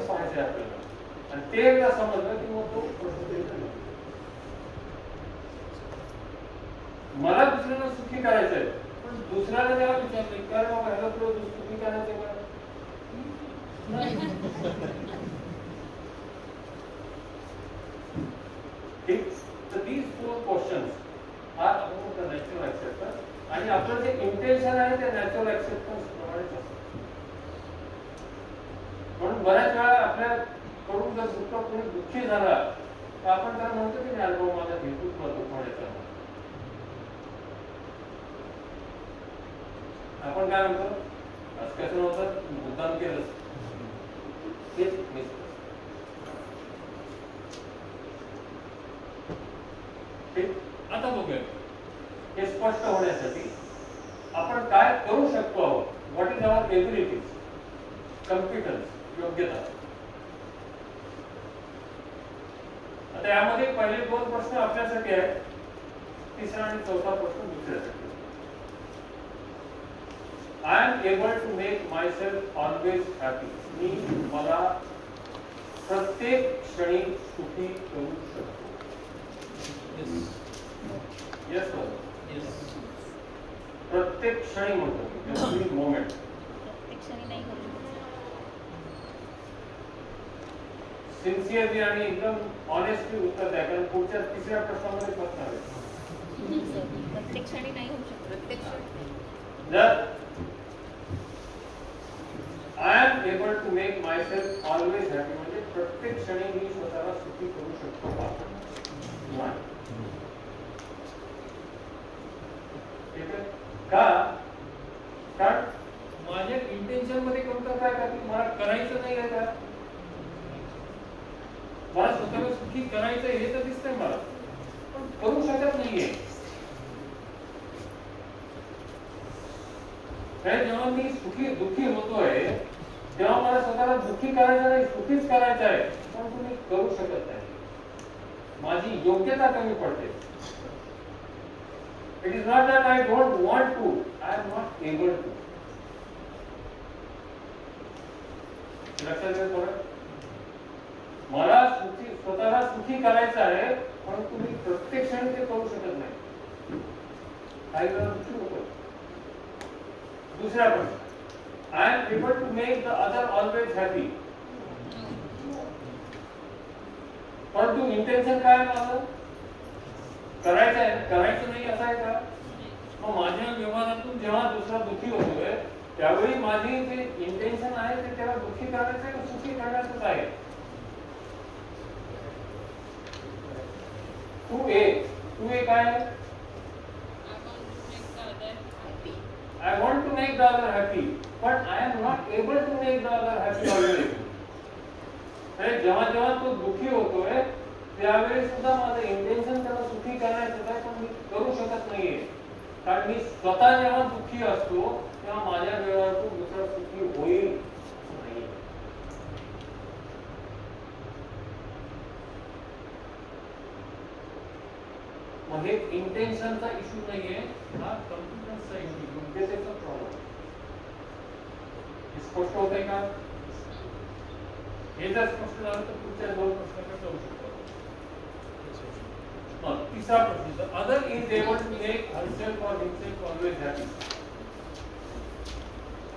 पाहायचे आपल्याला. आणि ते एकदा समजलं की मग तो प्रश्नचिन्ह. मला दुसऱ्याला सुखी करायचंय, पण दुसऱ्याला जेव्हा विचारलं काय बाबा ह्याला तुला सुखी करायचंय का, ठीक. तर these four questions are about the natural acceptance. आणि आपलं जे इंटेन्शन आहे ते नॅचरल ऍक्सेप्टन्स प्रमाणेच असतं. म्हणून बऱ्याच वेळा आपल्याकडून जर कोणी दुःखी झाला तर आपण त्याला म्हणतो की नाही बाबा माझा हेतू तुला दुखवण्याचा. आपण काय म्हणतो, असं कसं नव्हतं, मुद्दाम केलं. हेच ठीक. आता बघूया, हे स्पष्ट होण्यासाठी आपण काय करू शकतो आहोत. What is our abilities, competence, योग्यता. आता यामध्ये पहिले दोन प्रश्न आपल्यासाठी आहेत, तिसरा आणि चौथा प्रश्न दुसऱ्यासाठी. I am able to make myself always happy. मी मला प्रत्येक क्षणी सुखी करू शकतो. येस सर, प्रत्येक क्षणी म्हणतो, एव्हरी मोमेंट. सिन्सिअरली आणि एकदम ऑनेस्टली उत्तर द्या, कारण पुढच्या तिसऱ्या प्रश्नामध्ये प्रश्न आहे. प्रत्येक क्षणी नाही होऊ शकत. प्रत्येक जर I am able to make myself always happy म्हणजे प्रत्येक क्षणी मी स्वतःला सुखी करू शकतो का. ठीक आहे का, कारण माझ्या इंटेन्शन मध्ये कमतरता आहे का, की मला करायचं नाही आहे का, मला स्वतःला सुखी करायचं हे तर दिसतंय मला, पण करू शकत नाहीये. जेव्हा मी दुःखी होतोय तेव्हा मला स्वतःला दुःखी करायचं नाही, सुखीच करायचं आहे, पण तुम्ही करू शकत नाही. माझी योग्यता कमी पडते. It is not that I don't want to, I am not able to. लक्षात घ्या थोडं. मला स्वतःला सुखी करायचं आहे, परंतु मी प्रत्येक क्षणी ते करू शकत नाही. काही वेळा दुःखी होतो. दुसरा प्रश्न, I am able to make the other always happy. परंतु इंटेन्शन काय आहे माझं, करायचं नाही असं आहे का. मग माझ्या व्यवहारातून जेव्हा दुसरा दुःखी होतोय त्यावेळी माझी जे इंटेन्शन आहे ते त्याला दुःखी करण्याचं आहे, सुखी करण्याचंच आहे. टू ए काय? I want to make the other happy, but I am not able to make the other happy always. जेव्हा जेव्हा तो दुःखी होतोय त्यावेळी सुद्धा माझं इंटेन्शन त्याला सुखी करण्याचं आहे, पण मी करू शकत नाहीये. कारण मी स्वतः जेव्हा दुःखी असतो तेव्हा माझ्या वेळेवर तो दुसरा सुखी होईल नाही. मग हे इंटेन्शनचा इश्यू नाहीये, हा कॉन्फिडन्सचा इश्यू, योग्यतेचा प्रॉब्लेम. स्पष्ट होतंय का? हे जर स्पष्ट झालं तर पुढच्या 2 प्रश्नाकडे जाऊ शकतो. तिसरा प्रश्न, other is able to make herself or himself always happy.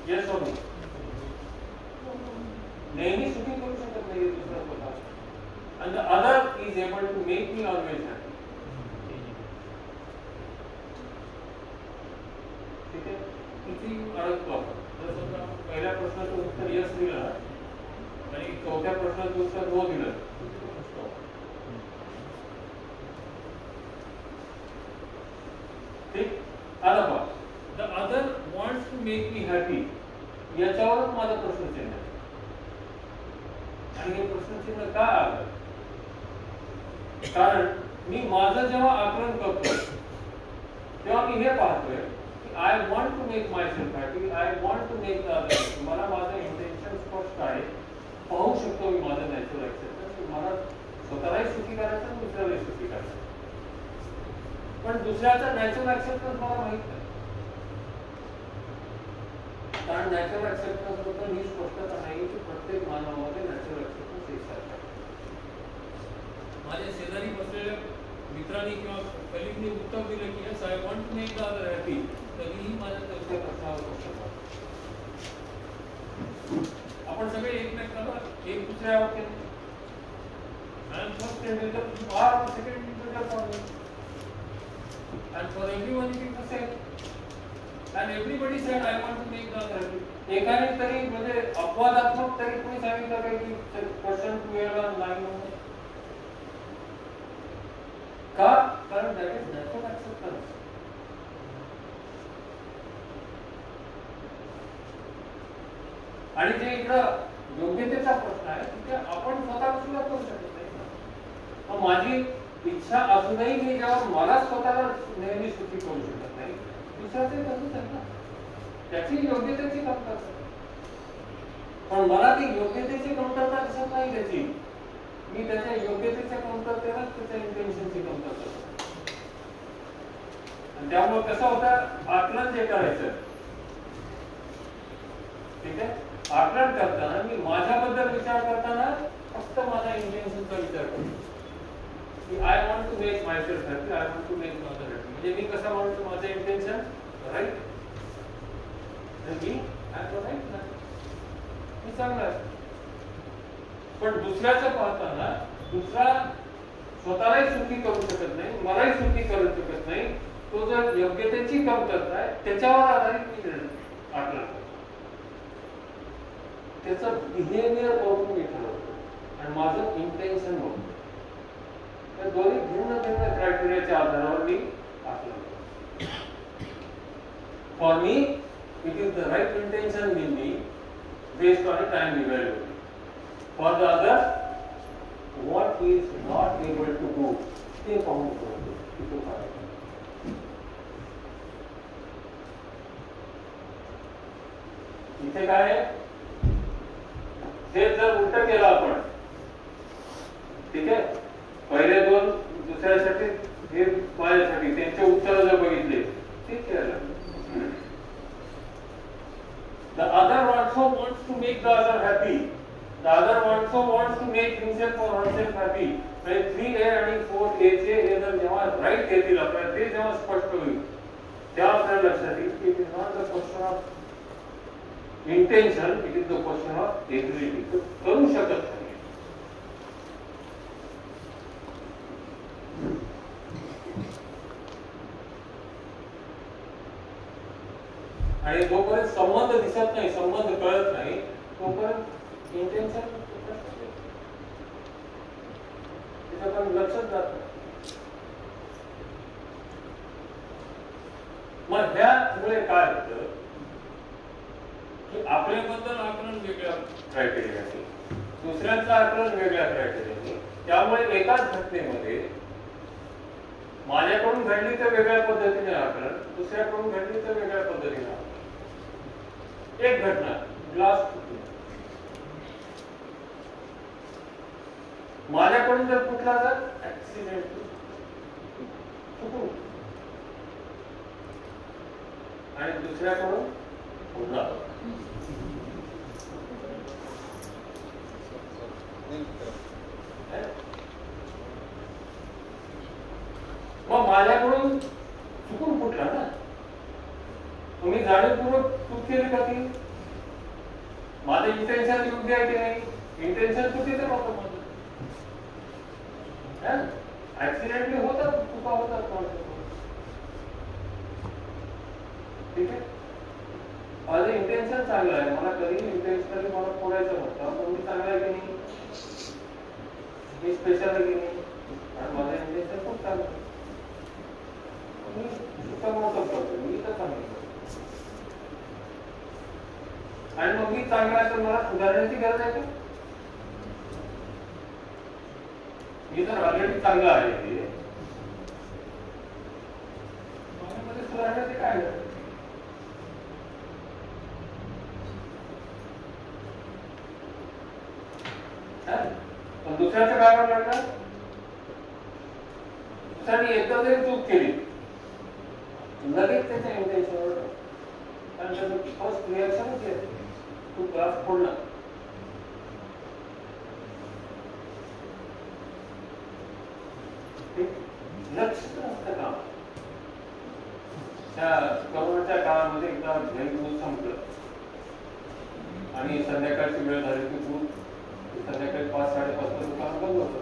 Yes or no? नेहमी सुखी करू शकत नाही दुसरा स्वतः. and the other is able to make me always happy. ठीक आहे? किती अडकतो आपण. जर समजा पहिल्या प्रश्नाचं उत्तर यस दिलं आणि चौथ्या प्रश्नाचं उत्तर नो दिलं, ठीक? आता पहा, the other wants to make me happy, याच्यावरच माझा प्रश्नचिन्ह आहे. आणि हे प्रश्नचिन्ह का आलं? कारण मी माझं जेव्हा आकलन करतो तेव्हा मी हे पाहतोय की I want to make myself happy, I want to make the other happy. मला माझं इंटेन्शन स्पष्ट आहे, पाहू शकतो मी माझं नॅचरल ऍक्सेप्टन्स. मला स्वतःलाही सुखी करायचं, दुसऱ्यालाही सुखी करायचं. पण दुसऱ्याचा नॅचरल ऍक्सेप्टन्स मला माहित नाही, कारण नॅचरल ऍक्सेप्टन्स बद्दल ही स्पष्टता नाही की प्रत्येक मानवामध्ये नॅचरल ऍक्सेप्टन्स एकसारखा आहे. माझ्या शेजारी बसलेल्या मित्रांनी किंवा कलिगनी उत्तर दिलं की yes I want to make the other happy, तरीही माझ्या चौथ्या प्रश्नावर प्रश्न पडतो. आपण सगळे एकमेकांना एक दुसऱ्यावर and first individual, you are the second individual for me, and for everyone it is the same, and everybody said I want to make the other happy. एकाने तरी म्हणजे अपवादात्मक तरी कोणी सांगितलं काय की क्वेश्चन 12 नाही म्हणून का? कारण that is natural acceptance. आणि जे इकडं योग्यतेचा प्रश्न आहे तिथे आपण स्वतः सुद्धा करू शकत नाही. मग माझी इच्छा असूनही मी जेव्हा मला स्वतःला नेहमी सुखी करू शकत नाही, दुसऱ्याचे तसंच आहे ना, त्याची योग्यतेची कमतरता. पण मला ती योग्यतेची कमतरता दिसत नाही त्याची, मी त्याच्या योग्यतेच्या कमतरतेला त्याच्या इंटेन्शनची कमतरता. आणि त्यामुळे कसं होतं, आकलन जे करायचं, ठीक आहे, आकलन करताना मी माझ्याबद्दल विचार करताना फक्त माझ्या इंटेन्शनचा विचार करतो की I want to make myself happy, I want to make other happy. म्हणजे मी कसं म्हणतो, माझं इंटेन्शन राईट, मी राईट ना, मी चांगला आहे. पण दुसऱ्याचं पाहताना दुसरा स्वतःलाही सुखी करू शकत नाही, मलाही सुखी करू शकत नाही. तो जर योग्यतेची कमतरता आहे त्याच्यावर आधारित मी आकलन करतो, त्याचं बिहेवियर बघून मी ठरवतो आणि माझं इंटेन्शन बघतो. या दोन्ही भिन्न भिन्न क्रायटेरियाच्या आधारावर मी आकलन करतो. For me it is the right intention in me based on a time evaluation. For the other what he is not able to do ते पाहून करतो. इथे काय आहे, हे जर उलट केलं आपण, ठीक आहे, पहिले दोन दुसऱ्यासाठी हे माझ्यासाठी, त्यांचे उत्तर जर बघितले, ठीक आहे. The other also wants to make the other happy. The other also wants to make himself or herself happy. म्हणजे 3A आणि 4A चे हे जर जेव्हा राईट येतील आपल्याला, ते जेव्हा स्पष्ट होईल तेव्हा आपल्याला लक्षात येईल की it is not the question of intention, it is the question of ability. करू शकत नाही. आणि जोपर्यंत संबंध दिसत नाही, संबंध कळत नाही, तोपर्यंत इंटेन्शन त्याच्याकडे लक्षच जात नाही. मग ह्यामुळे काय होतं की आपल्याबद्दल आकलन वेगळ्या क्रायटेरियाने, दुसऱ्यांचं आकलन वेगळ्या क्रायटेरियाने, त्यामुळे एकाच घटनेमध्ये माझ्याकडून घडली तर वेगळ्या पद्धतीने आकलन, दुसऱ्याकडून घडली तर वेगळ्या पद्धतीने आकलन. एक घटना ग्लास माझ्याकडून जर कुठला जर ऍक्सिडेंट चुकून आणि दुसऱ्याकडून उडला, मग माझ्याकडून चुकून फुटला ना, तुम्ही जाणीवपूर्वक चूक केली का ती? माझं इंटेन्शन योग्य आहे की नाही? इंटेन्शन चुकीचं नव्हतं माझं. ऍक्सिडेंटली होतात, चुका होतात माझ्याकडून. ठीक आहे, माझं इंटेन्शन चांगलं आहे, मला कधी इंटेन्शनली मला फोडायचं नव्हतं, पण मी चांगलं आहे की नाही, मी स्पेशल आहे की नाही, आणि माझं इंटेन्शन खूप चांगलं आहे. मी चुका नव्हतं करतो, मी तर चांगलं करतो. आणि मग मी चांगला आहे तर मला सुधारण्याची गरज आहे का? मी तर ऑलरेडी चांगला आहे, माझ्यामध्ये सुधारण्याची काय गरज? पण दुसऱ्याचं काय म्हणलं, दुसऱ्याने एकदा जरी चूक केली लगेच त्याच्या इंटेन्शनवर, कारण त्याचं फर्स्ट रिॲक्शनच आहे तू ग्लास फोडला. लक्ष असतं काम. त्या कोरोनाच्या काळामध्ये एकदा घरी दूध संपलं आणि संध्याकाळची वेळ झाली की दूध संध्याकाळी 5-5:30 दुकान बंद होतं.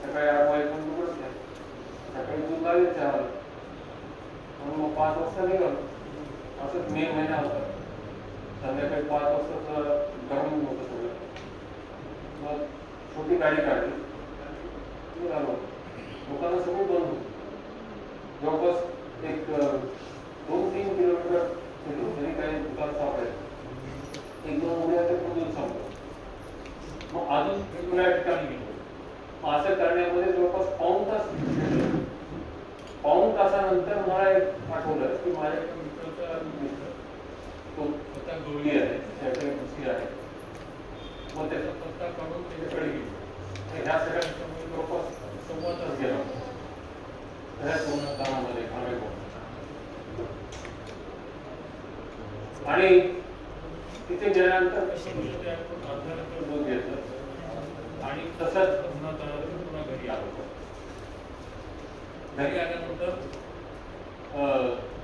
सकाळी 8 वाजेपर्यंत उघडत नाही. सकाळी दूध लागेल चहाला, म्हणून मग 5 वाजता निघालो. असंच मे महिना होता. संध्याकाळी 5 वाजता गरम होतं सगळं. मग छोटी गाडी काढली, निघालो. दुकानं सगळं बंद होती. जवळपास एक 2-3 किलोमीटर फिरलो तरी काही दुकान सापडायचं. 1-2 उड्या तर दूध संपलं. मग अजून वेगवेगळ्या ठिकाणी गेलो. असं करण्यामध्ये जवळपास पाऊण तासानंतर मला एक आठवलं की माझ्या मित्राचा मित्र तो स्वतः गवळी आहे, त्याच्याकडे दुसरी आहे. मग त्याचा पत्ता काढून त्याच्याकडे गेलो. ह्या सगळ्यांच्यामध्ये जवळपास 1.25 तास गेला. ह्या पूर्ण कामामध्ये आणि तिथे गेल्यानंतर दूध घेतलं आणि तसंच पुन्हा घरी आलो. घरी आल्यानंतर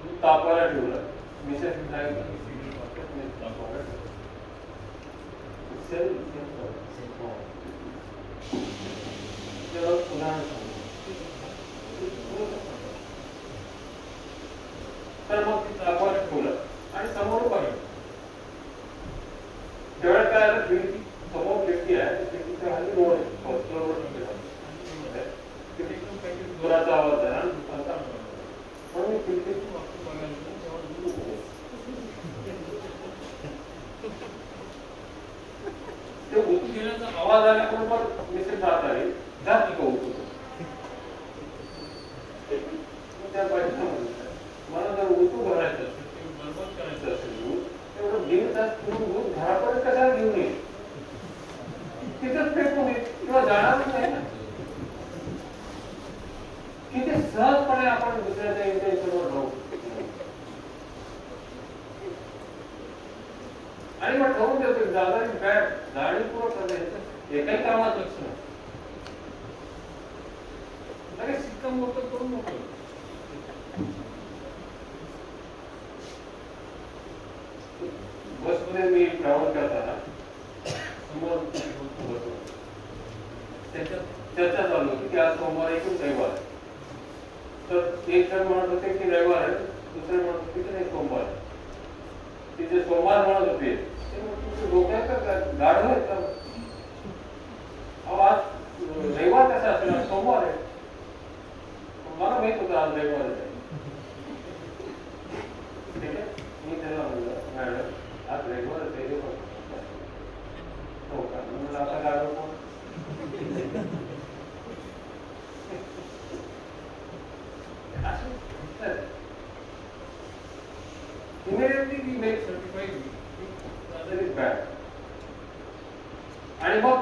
दूध तापवायला ठेवलं. मिसेस तापवायला उदाहरण तर मग ती तापवायला ठेवलं आणि समोर पाहिलं. तेवढ्यात काय आलं, खिडकी समोर खिडकी आहे, खिडकीच्या खाली रोड आहे, काहीतरी जोराचा आवाज झाला आणि दुकानचा म्हणून मी खिडकीतून वापरून बघायला तेव्हा दूध होतं. ते उतू घेण्याचा आवाज आल्याबरोबर मिसेस जात आली, जात का उतू. त्या बाईला मला जर उतू भरायचं असेल किंवा बरबत करायचं असेल दूध, तेवढं 1.5 तास तुम्ही दूध घरापर्यंत कशाला घेऊन येईल, तिथंच फेकून येईल किंवा जाणारच नाही ना. किती सहजपणे आपण दुसऱ्याच्या इंटेन्शनवर राहू आणि मग ठरवून देतो जाणीवपूर्वक करायचं. एकाही कामात लक्ष नाही, अरे शिक्कामोर्तब करून मोकळं. बसमध्ये मी ट्रॅव्हल करताना समोर त्याच्यात चर्चा चालू होती की आज सोमवार आहे की रविवार आहे. तर एक जण म्हणत होते की रविवार आहे, दुसरे म्हणत होते की नाही सोमवार आहे. की जे सोमवार म्हणत होते डोक्यात गाढ आहेत का? आज रविवार कसा असेल, सोमवार आहे. मला माहित होतं आज रविवार आहे. ठीक आहे, मी त्याला म्हणलं मॅडम आज रविवार आहे हो का? म्हणलं आता गाढ कोण? Immediately we make certified that is bad. आणि मग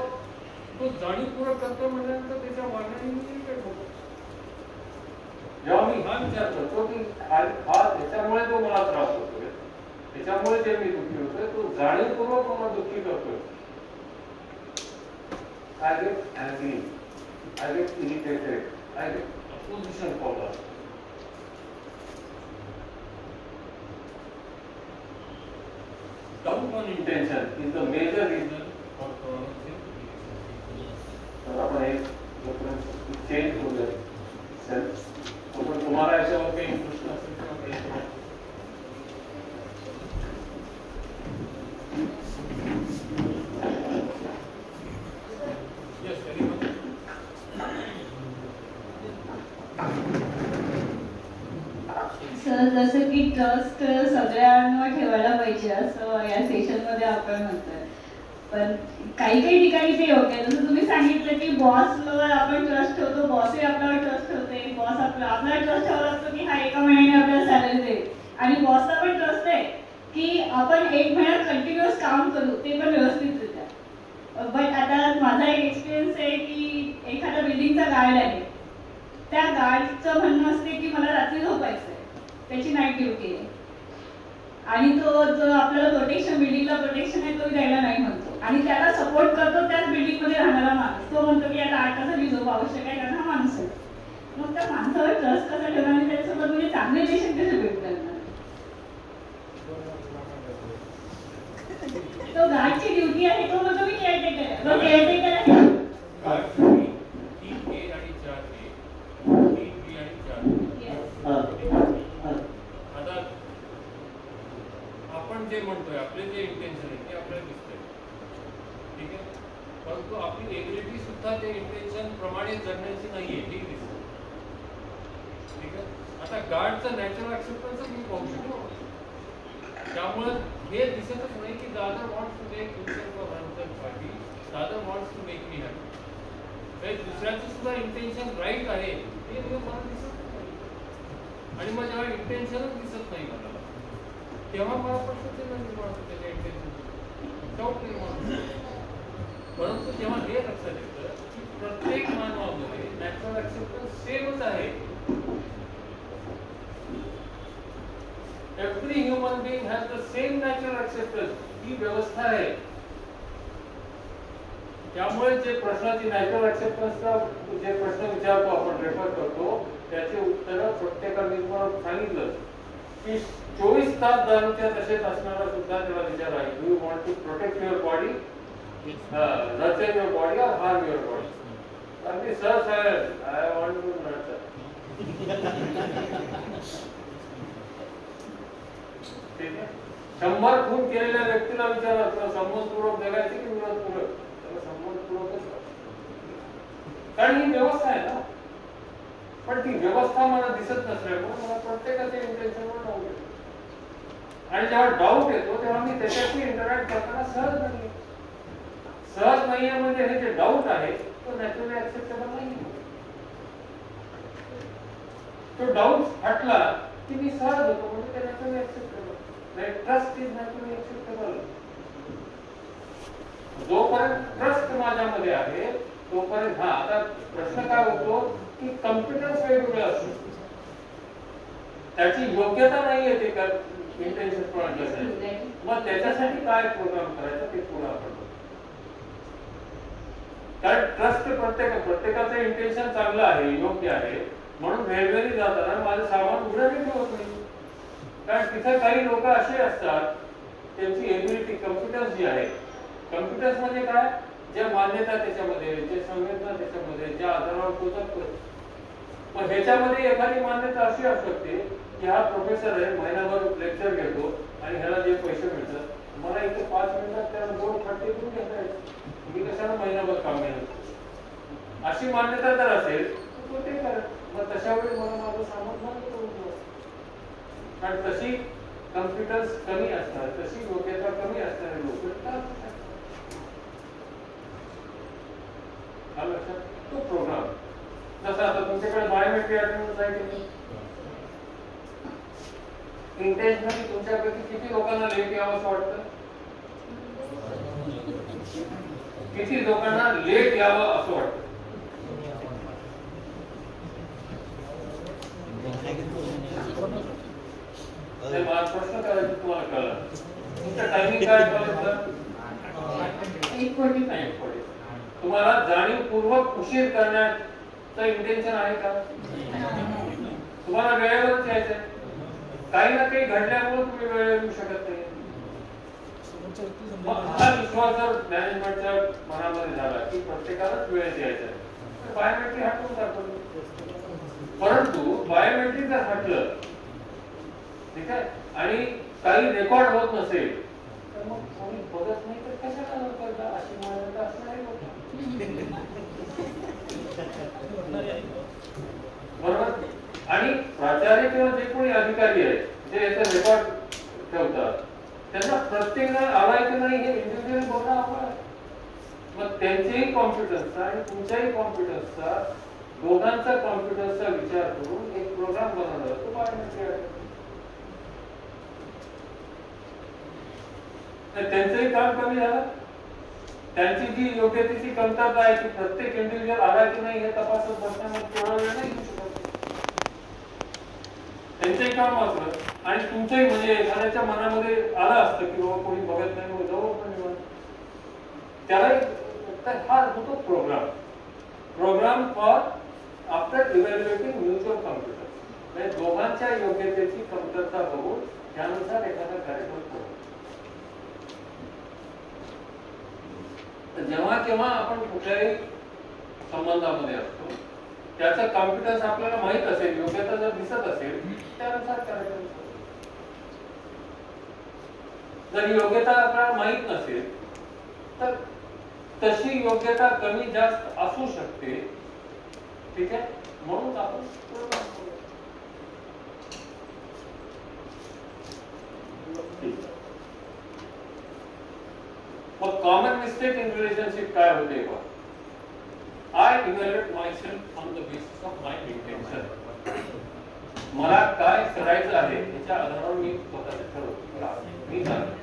तो जाणीवपूर्वक करतो म्हटल्यानंतर त्याच्या वागण्याने मी इरिटेट होतो. जेव्हा मी हा विचार करतो की हा त्याच्यामुळे तो मला त्रास होतोय, त्याच्यामुळे जे मी दुःखी होतोय, तो जाणीवपूर्वक मला दुःखी करतोय. I get angry, I get irritated, I get opposition power. Doubt on intention is the major reason for pronouncing. तर आपण एक चेंज करूया सेल्फ. पण तुम्हाला याच्यावर काही प्रश्न असेल किंवा सर जसं की ट्रस्ट सगळ्यांवर ठेवायला पाहिजे असं या सेशनमध्ये आपण म्हणतोय, पण काही काही ठिकाणी ते योग्य आहे. जसं तुम्ही सांगितलं की बॉसवर आपण ट्रस्ट ठेवतो, बॉसही आपल्यावर ट्रस्ट ठेवते, बॉस आपल्याला ट्रस्ट ठेवावा लागतो की हा एका महिन्याने आपल्याला सॅलरी देईल, आणि बॉसचा पण ट्रस्ट आहे की आपण एक महिन्यात कंटिन्युअस काम करू, ते पण व्यवस्थितरित्या. बट आता माझा एक एक्सपिरियन्स आहे की एखाद्या बिल्डिंगचा गार्ड आहे, त्या गार्डचं म्हणणं असते की मला रात्री झोपायचं आहे, त्याची नाईट ड्युटी आहे, आणि तो जो आपल्याला प्रोटेक्शन, बिल्डिंगला प्रोटेक्शन आहे, तो द्यायला नाही म्हणतो, आणि त्याला सपोर्ट करतो त्याच बिल्डिंगमध्ये राहणारा माणूस. तो म्हणतो की आता 8 तासाची झोप आवश्यक आहे, कारण हा माणूस आहे. मग त्या माणसावर ट्रस्ट कसा ठेवणार आणि त्याच्यासोबत म्हणजे चांगले रिलेशन कसे बिल्ड करणार? तो गार्डची ड्युटी आहे, तो म्हणतो मी केअरटेकर आहे, तो केअरटेकर आहे. आपण जे म्हणतोय आपले जे इंटेन्शन आहे ते आपल्याला दिसतंय, ठीक आहे, परंतु आपली एबिलिटी सुद्धा ते इंटेन्शन प्रमाणे जगण्याची नाहीये, ठीक दिसत. ठीक आहे, आता गार्डचं नॅचरल ऍक्सेप्टन्स मी पाहू शकतो, त्यामुळे हे दिसतच नाही की the other wants to make himself a ransom party, the other wants to make me happy. दुसऱ्याचं सुद्धा इंटेन्शन राईट आहे हे मला दिसत नाही, आणि मग जेव्हा इंटेन्शनच दिसत नाही मला, तेव्हा मला प्रश्न निर्माण होतो त्याच्या इंटेन्शन डाऊट निर्माण होतो. परंतु जेव्हा हे लक्षात येतं की प्रत्येक मानवामध्ये नॅचरल ऍक्सेप्टन्स सेमच आहे, every human being has the same natural acceptance, ही व्यवस्था आहे. त्यामुळे जे प्रश्नाची नॅचरल ऍक्सेप्टन्सचा जे प्रश्न विचारतो आपण, रेफर करतो, त्याचे उत्तर प्रत्येकाने सांगितलं की 24 तास दारूच्या तसेच असणारा सुद्धा त्याला विचार आहे, do you want to protect your body, nurture your body or harm your body? अगदी सर साहेब आय वॉन्ट टू नर्चर. ठीक आहे, 100 खून केलेल्या व्यक्तीला विचारा तुला संमतपूर्वक जगायचे की विरोधपूर्वक? त्याला संमतपूर्वकच, कारण ही व्यवस्था आहे ना. पण ती व्यवस्था मला दिसत नसल्यामुळे मला प्रत्येकाच्या इंटेन्शनवर डाऊट येतो, आणि जेव्हा डाऊट येतो तेव्हा मी त्याच्याशी इंटरॅक्ट करताना सहज नाहीये म्हणजे हे जे डाऊट आहे तो नॅचरली ऍक्सेप्टेबल नाही. तो डाऊट हटला की मी सहज होतो, म्हणजे ते naturally acceptable. Trust is naturally acceptable. जोपर्यंत ट्रस्ट माझ्यामध्ये आहे तोपर्यंत, हा आता प्रश्न काय होतो की कॉन्फिडन्स वेगवेगळा असतो, त्याची योग्यता नाहीये ते इंटेन्शन पॉइंट असेल, मग त्याच्यासाठी काय प्रोग्राम करायचा ते पुढे आपण, कारण ट्रस्ट प्रत्येकाचं इंटेन्शन चांगलं आहे, योग्य आहे, म्हणून वेळोवेळी जाताना माझं सामान उघडं ठेवत नाही. कारण तिथे काही लोक असे असतात त्यांची एबिलिटी, कॉन्फिडन्स जी आहे, कॉन्फिडन्स म्हणजे काय, ज्या मान्यता त्याच्यामध्ये, जे संवेदना त्याच्यामध्ये, ज्या आधारावर तो जगतो. मग ह्याच्यामध्ये एखादी मान्यता अशी असू शकते की हा प्रोफेसर आहे, महिनाभर लेक्चर घेतो, आणि ह्याला जे पैसे मिळतात, मला इथे 5 मिनिटात त्याला 2 फटके करून घेता येतात. मी कशाला महिनाभर काम मिळत, अशी मान्यता जर असेल तर ते करत. मग तशा वेळी मला माझं सामान बंद करून ठेवा. कारण तशी कॉम्प्युटर्स कमी असतात, तशी योग्यता कमी असणारे लोक लक्षात. तो प्रोग्राम जसा आता तुमच्याकडे बायोमेट्रिक अटेंडन्स आहे की नाही, इंटेन्शनली तुमच्यापैकी किती लोकांना लेट यावं असं वाटतं? किती लोकांना लेट यावं असं वाटतं? मला प्रश्न करायचं तुम्हाला कळलं. तुमचं टायमिंग काय कळलं? 8:45. तुम्हाला जाणीवपूर्वक उशीर करण्याचं इंटेन्शन आहे का? तुम्हाला वेळेवरच यायचंय. काही ना काही घडल्यामुळे तुम्ही वेळेवर येऊ शकत नाही. हा विश्वास जर मॅनेजमेंटच्या मनामध्ये झाला की प्रत्येकालाच वेळेत यायचं आहे, बायोमेट्रिक हटवून दाखवलं. परंतु बायोमेट्रिक जर हटलं, ठीक आहे, आणि काही रेकॉर्ड होत नसेल तर मग कोणी बघत नाही तर कशाला करता, अशी मान्यता असणार आहे. बरोबर. आणि प्राचार्य किंवा जे कोणी अधिकारी आहेत जे याचा रेकॉर्ड ठेवतात, त्यांना प्रत्येक जण आलाय की नाही हे इंडिव्हिज्युअली बघणं आपण. मग त्यांचेही कॉम्प्युटर्सचा आणि तुमच्याही कॉम्प्युटर्सचा, दोघांचा कॉम्प्युटर्सचा विचार करून एक प्रोग्राम बनवला तो बायोमेट्रिक. त्यांचंही काम कमी झालं. त्यांची जी योग्यतेची कमतरता आहे की प्रत्येक इंडिव्हिज्युअल आला की नाही हे तपासत बसण्यामध्ये तेवढा वेळ नाही घेऊ शकत. त्यांचंही काम वाचलं आणि तुमचंही, म्हणजे एखाद्याच्या मनामध्ये आलं असतं की बाबा कोणी बघत नाही, जाऊ आपण निवड, त्याला हा होतो programme for after evaluating mutual computer. म्हणजे दोघांच्या योग्यतेची कमतरता बघून त्यानुसार एखादा कार्यक्रम करतो. जेव्हा केव्हा आपण कुठल्याही संबंधामध्ये असतो, त्याचं कॉम्प्युटर्स आपल्याला माहित असेल, योग्यता जर दिसत असेल त्यानुसार कार्यक्रम करतो. जर योग्यता आपल्याला माहित नसेल तर तशी योग्यता कमी जास्त असू शकते, ठीक आहे, म्हणून आपण प्रोग्राम करू. मग कॉमन मिस्टेक इन रिलेशनशिप काय होते? I evaluate myself on the basis of my intention. मला काय करायचं आहे याच्या आधारावर मी स्वतःचे ठरवतो. मी सांगतो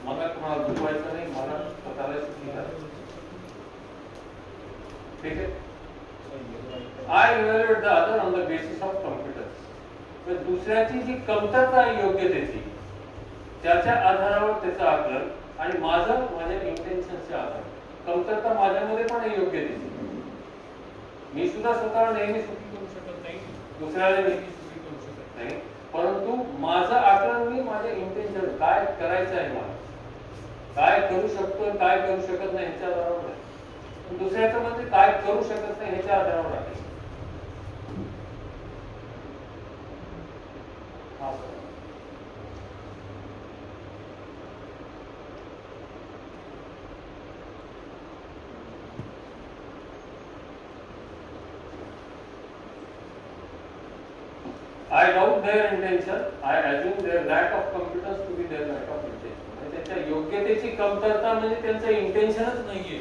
मला कोणाला दुखवायचं नाही, मला स्वतःला सुखी करायचं, ठीक आहे. I evaluate the other on the basis of computers. दुसऱ्याची जी कमतरता आहे योग्यतेची, त्याच्या आधारावर त्याचं आकलन आणि माझं माझ्या इंटेन्शनच्या आधार. कमतरता माझ्यामध्ये पण आहे योग्यतेची. मी सुद्धा स्वतःला नेहमी सुखी करू शकत नाही, दुसऱ्याला नेहमी सुखी करू शकत नाही, परंतु माझं आकलन मी माझ्या इंटेन्शन, काय करायचं आहे मला, काय करू शकतो काय करू शकत नाही ह्याच्या आधारावर आहे. दुसऱ्याचं म्हणजे काय करू शकत नाही ह्याच्या आधारावर आहे. I doubt their intention. I assume their lack of competence to be their lack of intention. म्हणजे त्यांच्या योग्यतेची कमतरता म्हणजे त्यांचं इंटेन्शनच नाहीये.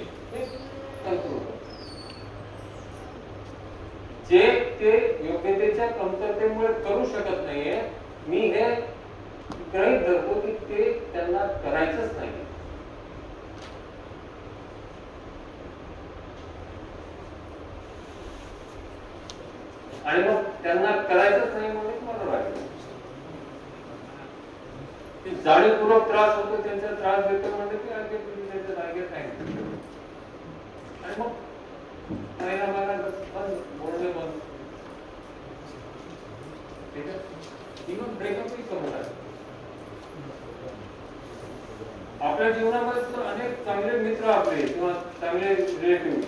जे ते योग्यतेच्या कमतरतेमुळे करू शकत नाहीये, मी हे गृहीत धरतो की ते त्यांना करायचंच नाही. आणि मग त्यांना करायचंच नाही म्हणून मला वाटतं की जाणीवपूर्वक त्रास होतो, त्यांचा त्रास देतो म्हणजे की आणि मग महिना बोलणे बंद, ठीक आहे. इव्हन ब्रेकअपही कमी आहे. आपल्या जीवनामध्ये तर अनेक चांगले मित्र आपले किंवा चांगले रिलेटिव्ह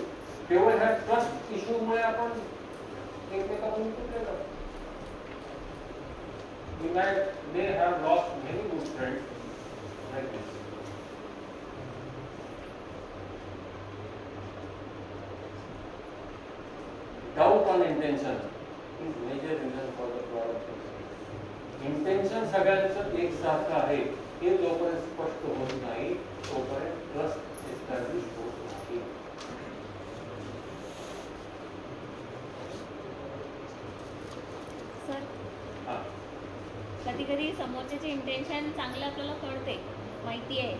केवळ ह्या ट्रस्ट इश्यूमुळे आपण एकमेकांपासून तुटले जातो. we may have lost many good friends like this. Doubt on intention is major reason for the problem. Intention सगळ्यांचं एक सारखं आहे हे जोपर्यंत स्पष्ट होत नाही तोपर्यंत ट्रस्ट एस्टॅब्लिश होत नाही. सर कधी कधी समोरच्याचे इंटेन्शन चांगलं आपल्याला कळते, माहिती आहे,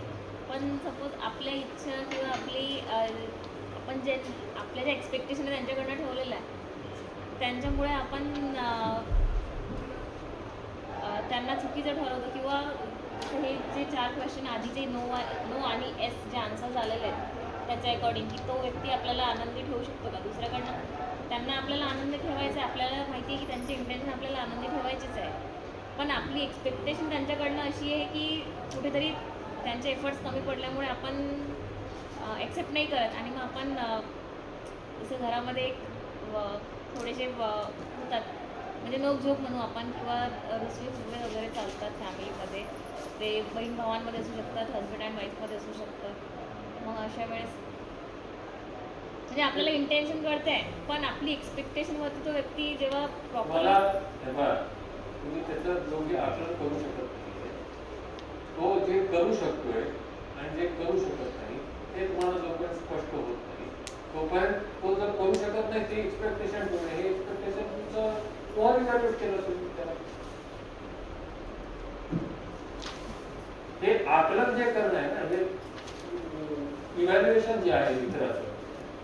पण सपोज आपल्या इच्छा किंवा आपली आपण जे आपल्या ज्या एक्सपेक्टेशन त्यांच्याकडनं ठेवलेलं आहे त्यांच्यामुळे आपण त्यांना चुकीचं ठरवतो किंवा हे जे 4 क्वेश्चन आधीचे नो आणि एस जे आन्सर झालेले आहेत त्याच्या अकॉर्डिंग की तो व्यक्ती आपल्याला आनंदी ठेवू शकतो का दुसऱ्याकडनं. त्यांना आपल्याला आनंदी ठेवायचं आहे, आपल्याला माहिती आहे की त्यांचे इंटेन्शन आपल्याला आनंदी ठेवायचीच आहे, पण आपली एक्सपेक्टेशन त्यांच्याकडनं अशी आहे की कुठेतरी त्यांचे एफर्ट्स कमी पडल्यामुळे आपण ॲक्सेप्ट नाही करत आणि मग आपण जसं घरामध्ये एक थोडेसे होतात म्हणजे नोकझोक म्हणू आपण किंवा रुसवे वगैरे चालतात फॅमिलीमध्ये, ते बहीण भावांमध्ये असू शकतात, हजबंड अँड वाईफमध्ये असू शकतात. मग अशा वेळेस म्हणजे आपल्याला इंटेन्शन कळते पण आपली एक्सपेक्टेशनवरती तो व्यक्ती जेव्हा प्रॉपर तुम्ही त्याचं योग्य आकलन करू शकत नाही. तो जे करू शकतोय आणि जे करू शकत नाही ते तुम्हाला जोपर्यंत स्पष्ट होत नाही तोपर्यंत तो जर करू शकत नाही ते एक्सपेक्टेशन ठेवणे हे एक्सपेक्टेशन तुमचं ओव्हर इव्हॅल्युएट केलं तुम्ही त्याला. हे आकलन जे करणं आहे ना हे इव्हॅल्युएशन जे आहे मित्राचं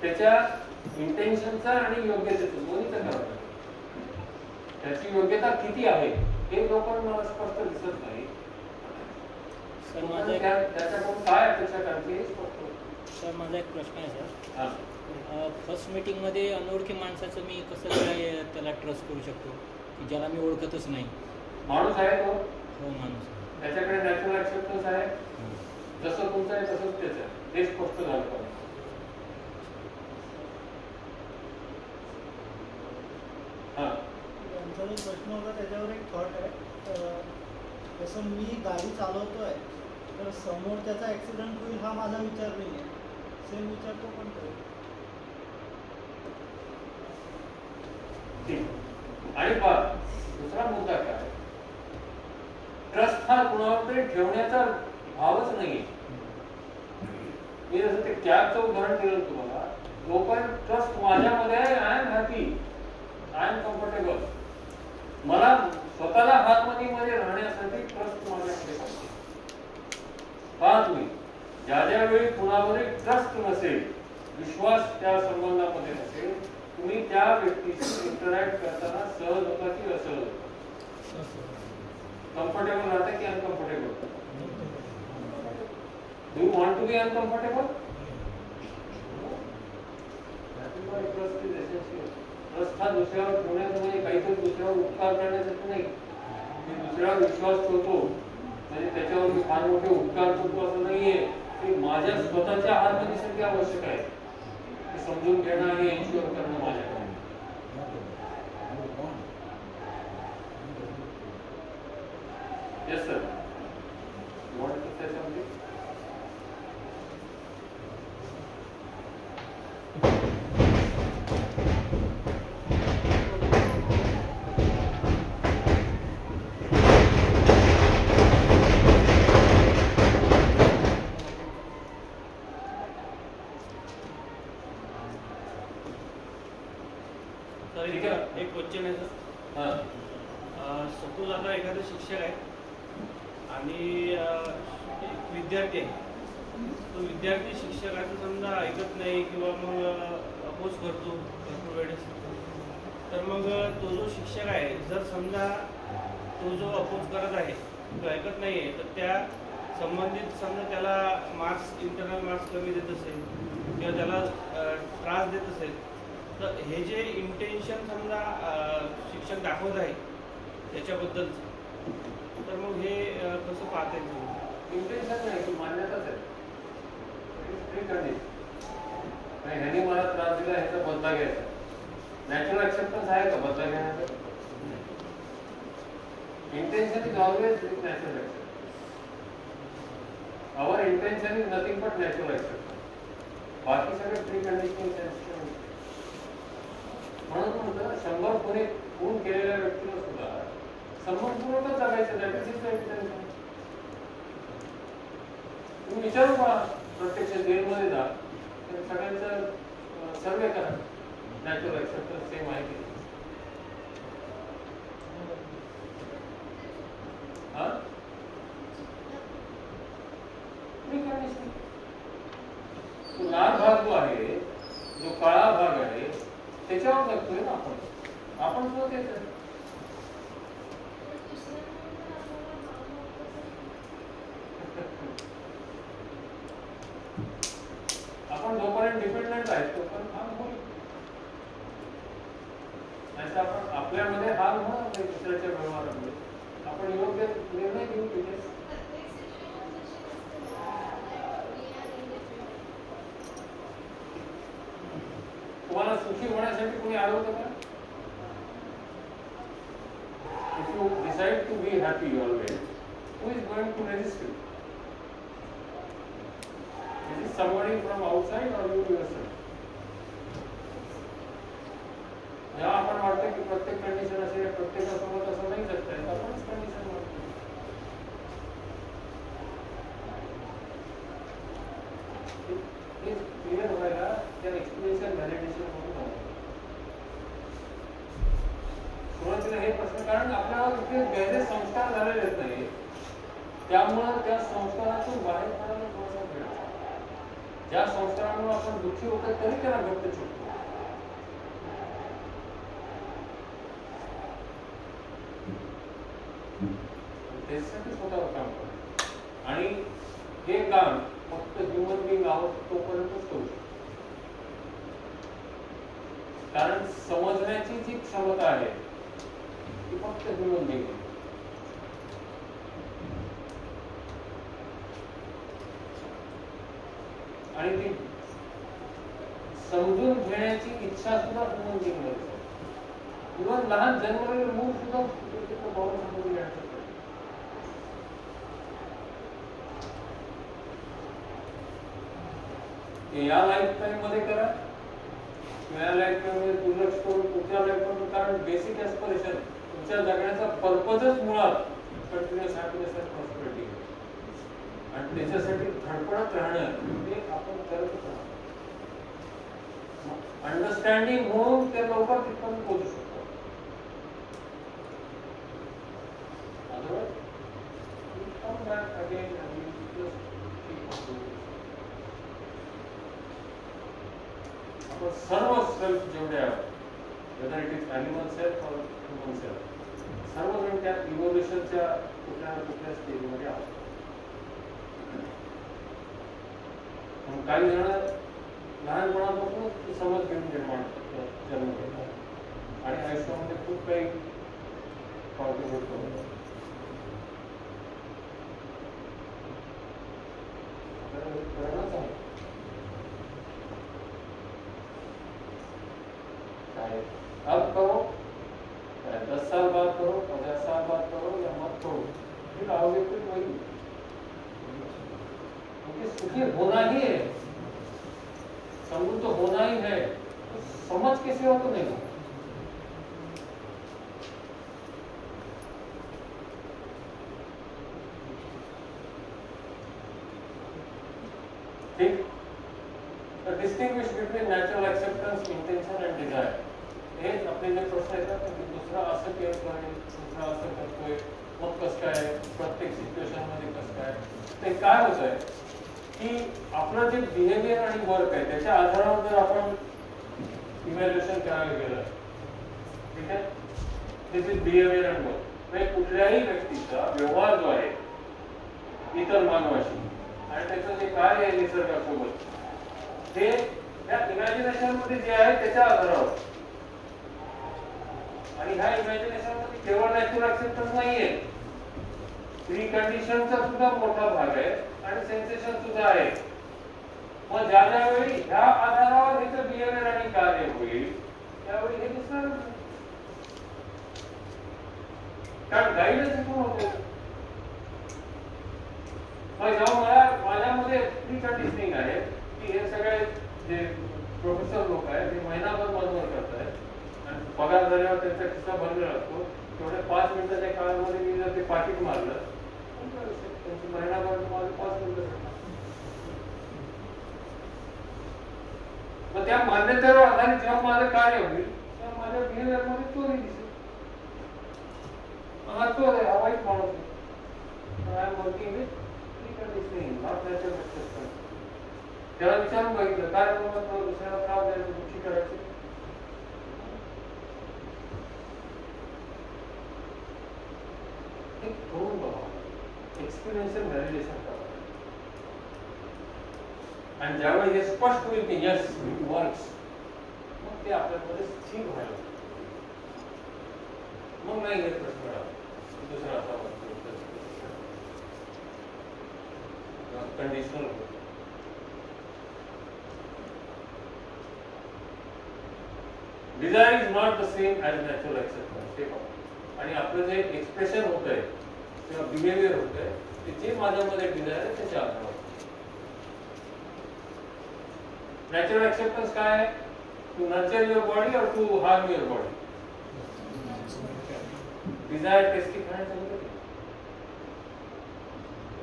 त्याच्या इंटेन्शनचा आणि योग्यतेचं दोन्हीचं करावं. त्याची योग्यता किती आहे हे लोकांना मला स्पष्ट दिसत नाही. त्याच्याकडून काय अपेक्षा करायची हे स्पष्ट होतं. सर माझा एक प्रश्न आहे सर. हां फर्स्ट मीटिंगमध्ये अनोळखी माणसाचं मी कसं काय त्याला ट्रस्ट करू शकतो की ज्याला मी ओळखतच नाही. माणूस आहे तो हो माणूस त्याच्याकडे नॅचरल ऍक्सेप्टन्स आहे जसं तुमचं आहे तसंच त्याचं आहे ते स्पष्ट झालं पाहिजे. हां त्यांचा जो प्रश्न होता त्याच्यावर एक थॉट आहे. जसं मी गाडी चालवतोय तर समोर त्याचा ॲक्सिडेंट होईल हा माझा विचार नाही आहे, सेम विचार तो पण करेल. आणि दुसरा मुद्दा काय ट्रस्ट हा कुणावर तरी ठेवण्याचा भावच नाहीये. मी जसं ते कॅबचं उदाहरण दिलं तुम्हाला जोपर्यंत ट्रस्ट माझ्यामध्ये आहे I am happy I am comfortable. मला स्वतःला हातमध्ये राहण्यासाठी ट्रस्ट माझ्याकडे पाहिजे. पहा तुम्ही ज्या वेळी कुणावर ट्रस्ट नसेल विश्वास त्या संबंधामध्ये नसेल तुम्ही त्या व्यक्तीशी इंटरॅक्ट करताना सहज होता की असहज होता. कम्फर्टेबल राहता की uncomfortable. Do you want to be uncomfortable. Trust हा दुसऱ्यावर ठेवण्याचं म्हणजे काहीतरी दुसऱ्यावर उपकार करण्यासाठी नाही. मी दुसऱ्यावर विश्वास ठेवतो म्हणजे त्याच्यावर मी फार मोठे उपकार करतो असं नाहीये. ते माझ्या स्वतःच्या हातमध्ये आवश्यक आहे. ते समजून घेणं आणि एन्श्युअर करणं माझ्याकडे. येस सर त्याच्यामध्ये एक क्वेश्चन आहे सर. सपोज आता एखादा शिक्षक आहे आणि विद्यार्थी आहे. तो विद्यार्थी शिक्षकाचं समजा ऐकत नाही किंवा मग अपोज करतो भरपूर वेळेस. तर मग तो जो शिक्षक आहे जर समजा तो जो अपोज करत आहे तो ऐकत नाही आहे तर त्या संबंधित समजा त्याला मार्क्स इंटरनल मार्क्स कमी देत असेल किंवा त्याला त्रास देत असेल तर हे जे इंटेन्शन समजा शिक्षक दाखवत आहे त्याच्याबद्दल तर मग हे कसं पाहता येईल. इंटेन्शन नाही की मान्यताच आहे. ह्याने मला त्रास दिला ह्याचा बदला घ्यायचा. नॅचरल ऍक्सेप्टन्स आहे का बदला घेण्याचा. Intention is always with natural acceptance. Our intention is nothing but natural acceptance. बाकी सगळे प्री कंडिशनिंग सेन्स. म्हणून म्हणतो 100 गुणे खून केलेल्या व्यक्तीला सुद्धा संबंधपूर्वकच जगायचं. That is his intention. तुम्ही विचारू का प्रत्यक्ष जेलमध्ये जा, सगळ्यांचा सर्वे करा, नॅचरल एक्सेप्टन्स सेम आहे की लाल भाग जो आहे, जो काळा भाग आहे, त्याच्यावर जगतोय ना आपण जो तेच आहे. आपण जोपर्यंत डिपेंडंट आहे तोपर्यंत हाल होईल. नाही आपण आपल्यामध्ये हाल होणार नाही. दुसऱ्याच्या व्यवहारामध्ये आपण योग्य निर्णय घेऊ तिथे. तुम्हाला सुखी होण्यासाठी कोणी अडवतं का? If you decide to be happy always, who is going to resist you? Is it somebody from outside or you yourself? जेव्हा आपण वाटतं की प्रत्येक कंडिशन असेल, प्रत्येकासोबत असं नाही जगता येत, आपणच कंडिशन वाटतो. हे क्लिअर व्हायला त्या एक्सपिरियन्शियल व्हॅलिडेशन म्हणून सुरुवातीला हे प्रश्न, कारण आपल्याला इतके गैरे संस्कार झालेले आहेत नाही, त्यामुळं त्या संस्कारातून बाहेर पडायला थोडासा वेळ. ज्या संस्कारामुळे आपण दुःखी होतो तरी त्याला व्यक्त शकतो. त्याच्यासाठी स्वतःवर काम करतो आणि हे काम फक्त ह्युमन बिंग आहोत तोपर्यंतच करू शकतो. कारण समजण्याची जी क्षमता आहे ती फक्त ह्युमन बिंग आहे. आणि ती समजून घेण्याची इच्छा सुद्धा ह्युमन बिंग मध्ये. इव्हन लहान जन्मलेलं मूल सुद्धा भावना समजून घेण्याचं. या लाईफ टाइम मध्ये करा, या लाईफ टाइम मध्ये दुर्लक्ष करून पुढच्या लाईफ मध्ये. कारण बेसिक एस्पिरेशन तुमच्या जगण्याचा पर्पजच मुळात कंटिन्युअस हॅपीनेस अँड प्रॉस्पेरिटी, आणि त्याच्यासाठी धडपडत राहणं हे आपण करतच राहतो. अंडरस्टँडिंग होऊन ते लवकर तिथपर्यंत पोहोचू शकतो. Otherwise come back again and you just keep on doing. आपण सर्व सेल्फ जेवढे आहेत, whether it is animal self or human self, सर्वजण त्या इव्होल्युशनच्या कुठल्या ना कुठल्या स्टेजमध्ये आहोत. काही जण लहानपणापासून समज घेऊन जन्म घेतात आणि आयुष्यामध्ये खूप काही कॉन्ट्रीब्यूट करतात. अब करो, 10 साल बाद करो, 50 साल बाद करो या मत करो, फिर आओगे फिर वही. क्योंकि सुखी होना ही है, समृद्ध तो होना ही है, तो समझ के सिवा तो नहीं होगा. ठीक. Distinguish between natural acceptance, intention and desire. हे आपले जे प्रश्न येतात की दुसरा असं केअर करेल, दुसरा असं करतोय, मग कसं काय, प्रत्येक सिच्युएशन मध्ये कसं काय. ते काय होत आहे की आपलं जे बिहेवियर आणि वर्क आहे त्याच्या आधारावर जर आपण इव्हॅल्युएशन करायला गेलं, ठीक आहे, दिस इज बिहेवियर अँड वर्क. म्हणजे कुठल्याही व्यक्तीचा व्यवहार जो आहे इतर मानवाशी आणि त्याचं जे कार्य आहे निसर्गासोबत, ते त्या इमॅजिनेशन मध्ये जे आहे त्याच्या आधारावर. आणि ह्या इमॅजिनेशन मध्ये केवळ नॅचरल एक्सेप्टन्स नाहीये, प्री कंडिशनचा सुद्धा मोठा भाग आहे आणि सेन्सेशन सुद्धा आहे. मग ज्या ज्यावेळी ह्या आधारावर हिचं बिहेवियर आणि कार्य होईल त्यावेळी हे दिसणार. कारण गाईडच इथून होते. मग जेव्हा माझ्यामध्ये प्री कंडिशनिंग आहे की हे सगळे जे प्रोफेसर लोक आहेत ते महिनाभर मजूर करतायत आणि पगार झाल्यावर त्यांचा खिस्सा भरलेला असतो. तेवढ्या 5 मिनिटाच्या काळामध्ये मी जर ते पाकिट मारलं त्यांची महिनाभर माझं 5 मिनिटं. मग त्या मान्यतेवर आधारित जेव्हा माझं कार्य होईल तेव्हा माझ्या बिहेवियर मध्ये चोरी दिसेल. हा चोर आहे, हा वाईट माणूस आहे. I am working with pre-conditioning, not natural acceptance. त्याला विचारून बघितलं काय बाबा दुसऱ्याला त्रास द्यायचं, दुःखी करायचं. एक करून बघा, एक्सपिरियन्शियल व्हॅलिडेशन करा. आणि ज्यावेळी हे स्पष्ट होईल की यस इट वर्क्स, मग ते आपल्यामध्ये स्थिर व्हायला मग नाही हे प्रश्न दुसरा असा कंडिशनल होतो. Desire is not the same as natural acceptance. हे बघा, आणि आपलं जे एक्सप्रेशन होत आहे किंवा बिहेवियर होत आहे ते जे माझ्यामध्ये डिझायर आहे त्याच्या आधारावर. Natural acceptance काय आहे? To nurture your body or to harm your body? Desire tasty खाण्याचं होतं की?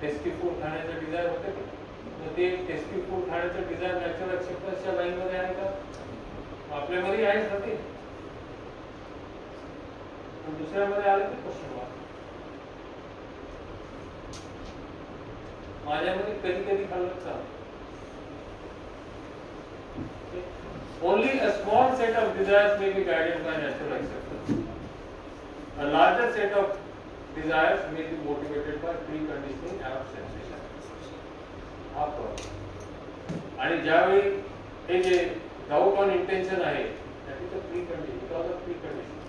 टेस्टी फूड खाण्याचं डिझायर होतं की? तर ते टेस्टी फूड खाण्याचं डिझायर नॅचरल एक्सेप्टन्सच्या लाईनमध्ये आहे का? आपल्यामध्ये आहेच ना ते. पण दुसऱ्यामध्ये आलं की क्वेश्चन मार्क. माझ्यामध्ये कधी कधी खाल्लं चालतं. Only a small set of desires may be guided by natural acceptance. A larger set of desires may be motivated by preconditioning and sensation. हा प्रॉब्लेम. आणि ज्यावेळी हे जे डाऊट ऑन इंटेन्शन आहे त्याची precondition, because of precondition.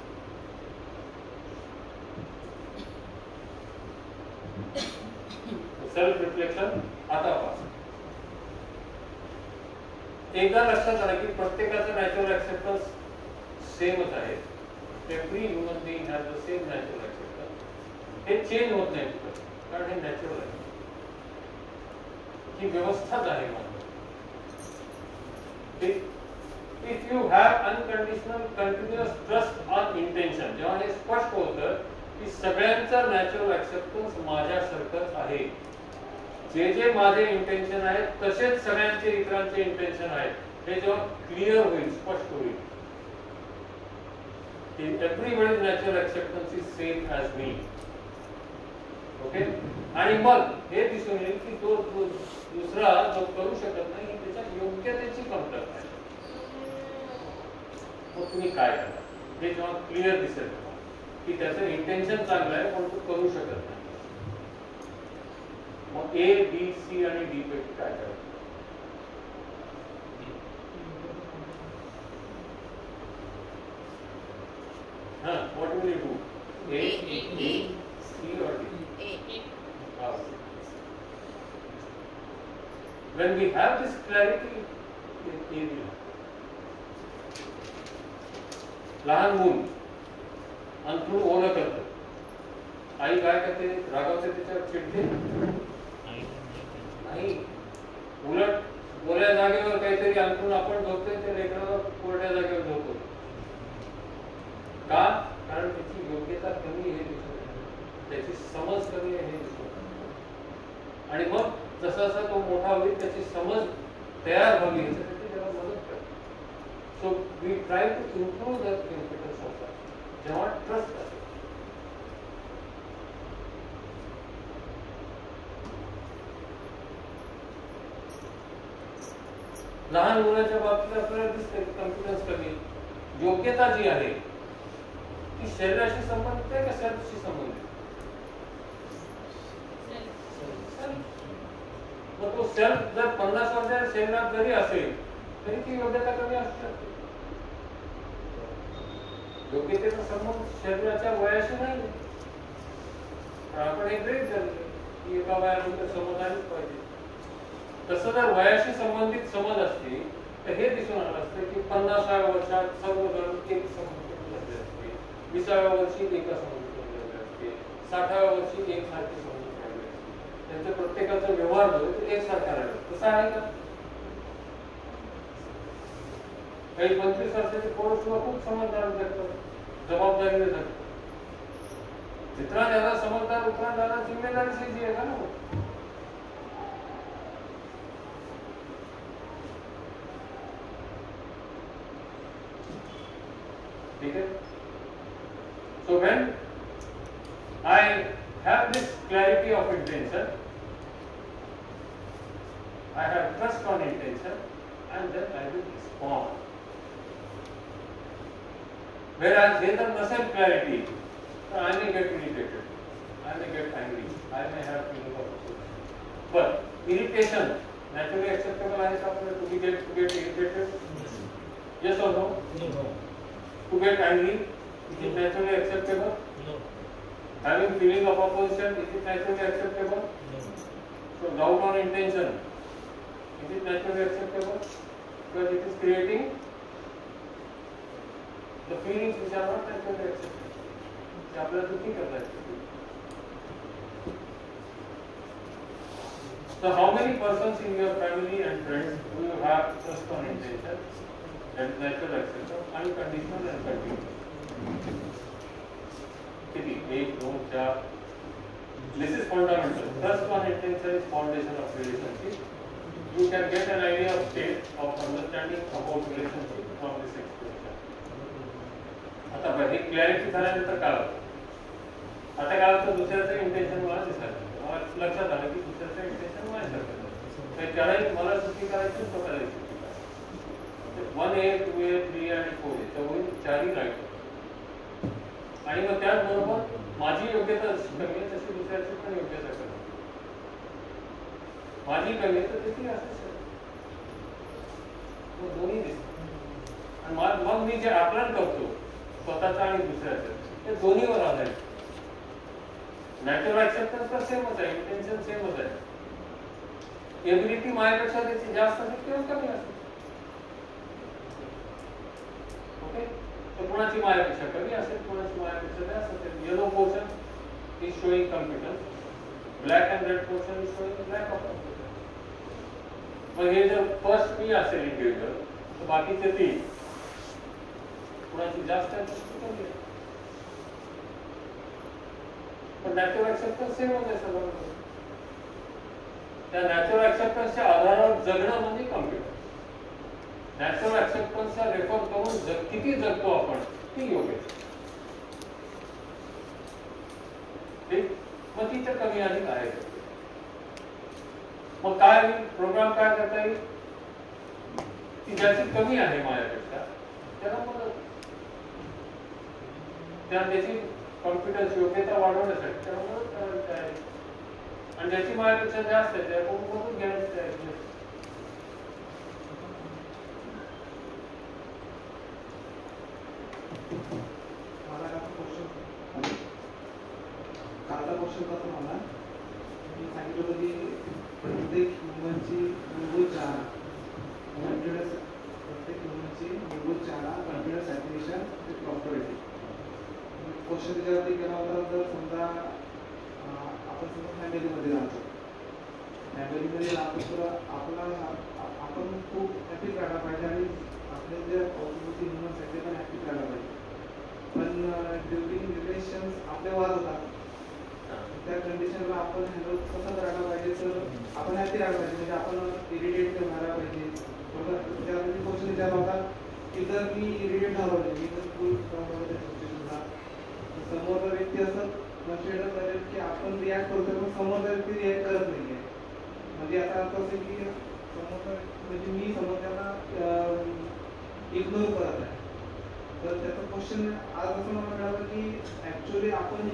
Self reflection. आता पहा, एकदा लक्षात आलं की प्रत्येकाचं नॅचरल एक्सेप्टन्स सेमच आहे. Every human being has the same natural acceptance. हे चेंज होत नाही कारण हे नॅचरल आहे. ही व्यवस्थाच आहे. If you have unconditional continuous trust on intention, जेव्हा हे स्पष्ट होतं की सगळ्यांचा नॅचरल एक्सेप्टन्स माझ्यासारखंच आहे, जे जे माझे इंटेन्शन आहेत तसेच सगळ्यांचे इतरांचे इंटेन्शन आहेत, हे जेव्हा क्लिअर होईल, स्पष्ट होईल, everybody's natural acceptance is same as me. Okay. आणि मग हे दिसून येईल की तो दुसरा जो करू शकत नाही त्याच्या योग्यतेची कमतरता आहे. मग तुम्ही काय करा, हे जेव्हा क्लिअर दिसेल की त्याचं इंटेन्शन चांगलं आहे पण तो करू शकत नाही, मग ए, बी, सी आणि डी पैकी काय करायचं? What will you do? A, B, C or D? A. When we have this clarity, A will. लहान मूल अंथरूण ओलं करतं, आई काय करते? रागावते, त्याच्यावर चिडते नाही, उलट ओल्या जागेवर काहीतरी अंथरूण आपण झोपतोय ते लेकराला कोरड्या जागेवर झोपतो. का? कारण त्याची योग्यता कमी आहे, त्याची समज कमी आहे. आणि मग जसा जसा तो मोठा होईल त्याची समज तयार व्हावी याच्यासाठी त्याला मदत करते. So we try to improve the confidence of that जेव्हा ट्रस्ट असेल. लहान मुलाच्या बाबतीत आपल्याला दिसते कॉन्फिडन्स कमी. योग्यता जी आहे ती शरीराशी संबंधित आहे का सेल्फशी संबंधित? मग तो सेल्फ जर 50 वर्षाच्या शरीरात जरी असेल तरी ती योग्यता कमी असू शकते. योग्यतेचा संबंध शरीराच्या वयाशी नाही. आपण हे ग्रेट झालं की एका वयानंतर समज आलीच पाहिजे. तसं जर वयाशी संबंधित समज असते तर हे दिसून आलं असतं की 50व्या वर्षात सर्वजण एक समज 20व्या वर्षी एका समजून असते, 60व्या वर्षी एकसारखी समजूत राहिली, त्यांचा प्रत्येकाचा व्यवहार जो आहे एकसारखा राहिला. तसं आहे का? काही 25 वर्षाचे पोरं सुद्धा खूप समजदार जगतात, जबाबदारीने जगतात. जितना ज्यादा समझदार उतना ज्यादा जिम्मेदारी से जिएगा ना वो. ठीक है? So when I have this clarity of intention, I have trust on intention, and then I will respond. Whereas here the muscle clarity, I may get irritated, I may get angry, I may have feeling of frustration. But irritation naturally acceptable is आपने to get irritated? Yes or no? No. To get angry, is it naturally acceptable? No. Having feeling of opposition, is it naturally acceptable? No. So doubt on intention, is it naturally acceptable? Because it is creating the feelings which are not naturally acceptable. आपल्याला दुःखी करतात. So how many persons in your family and friends do you have trust on intention and natural acceptance, unconditional and continuous? किती? 1, 2, 4. This is fundamental. Trust on intention is foundation of relationship. You can get an idea of state of understanding about relationship from this expression. आता बघ, एक clarity झाल्यानंतर काय होतं? आता काय होतं, दुसऱ्याचं इंटेन्शन मला दिसायला मला लक्षात आलं की दुसऱ्याचं इंटेन्शन माझ्यासारखं, त्यालाही मला सुट्टी करायची, स्वतःलाही सुट्टी करायची. 1A, 2A, 3 आणि 4A चौघी 4ही राईट. आणि मग त्याचबरोबर माझी योग्यता जशी कमी आहे तशी दुसऱ्याची पण योग्यता कमी. माझी कमी आहे तर त्याची असंच दोन्ही दिसत. आणि मग मी जे आकलन करतो स्वतःचं आणि दुसऱ्याचं, ते दोन्हीवर आधारित. नॅचरल ऍक्सेप्टन्स तर सेमच आहे, इंटेन्शन सेमच आहे. एबिलिटी माझ्यापेक्षा त्याची जास्त असेल किंवा कमी असेल. ओके, तर कोणाची माझ्यापेक्षा कमी असेल, कोणाची माझ्यापेक्षा जास्त असेल. Yellow portion is showing confidence, black and red portion is showing lack of confidence. मग हे जर फर्स्ट मी असेल इंडिव्हिज्युअल, तर बाकीचे 3 कोणाची जास्त आहे कोणाची कमी आहे. पण नॅचरल ऍक्सेप्टन्स सेम होते सगळं. त्या नॅचरल ऍक्सेप्टन्सच्या आधारावर जगणं म्हणजे कॉन्फिडन्स. नॅचरल ऍक्सेप्टन्सचा रेफर करून किती जगतो आपण ती योग्य. ठीक, मग ती तर कमी अधिक आहे. मग काय प्रोग्राम काय करता येईल की ज्याची कमी आहे माझ्यापेक्षा त्याला मदत, त्याची कॉन्फिडन्स योग्यता वाढवण्यासाठी त्याला मदत करायची आहे. आणि ज्याची माझ्यापेक्षा जास्त आहे त्याकडून मदत घ्यायची आहे. कालचा क्वेश्चन कसा मला मी सांगितलं होतं की प्रत्येक ह्युमनची मूलभूत चाहना, प्रत्येक ह्युमनची मूलभूत चाहना, कॉन्फिडन्स, सॅच्युरेशन, प्रॉस्पेरिटी. क्वेश्चन त्याच्यावरती केला होता, जर समजा आपण समजा फॅमिलीमध्ये राहतो, फॅमिलीमध्ये राहतो तर आपण खूप हॅपी राहायला पाहिजे आणि आपले जे अवतीभोवती ह्युमन्स आहेत ते पण हॅपी राहायला पाहिजे. पण ड्युरिंग रिलेशन्स आपले वाद होतात, त्या कंडिशनला आपण हँडल कसं करायला पाहिजे, तर आपण हॅपी राहायला पाहिजे. म्हणजे आपण इरिटेट व्हायला पाहिजे. त्यामध्ये क्वेश्चन विचारला होता की जर मी इरिटेट झालो नाही, मी जर फुल सिच्युएशनला, समोरचा व्यक्ती असं कन्सिडर करेल की आपण रिॲक्ट करतो पण समोरचा व्यक्ती रिॲक्ट करत नाही आहे. म्हणजे आता असं असेल की समोरचा म्हणजे मी समोरच्याला इग्नोर करत आहे. तर त्याचा क्वेश्चन आज असं मला मिळालं की ॲक्च्युली आपण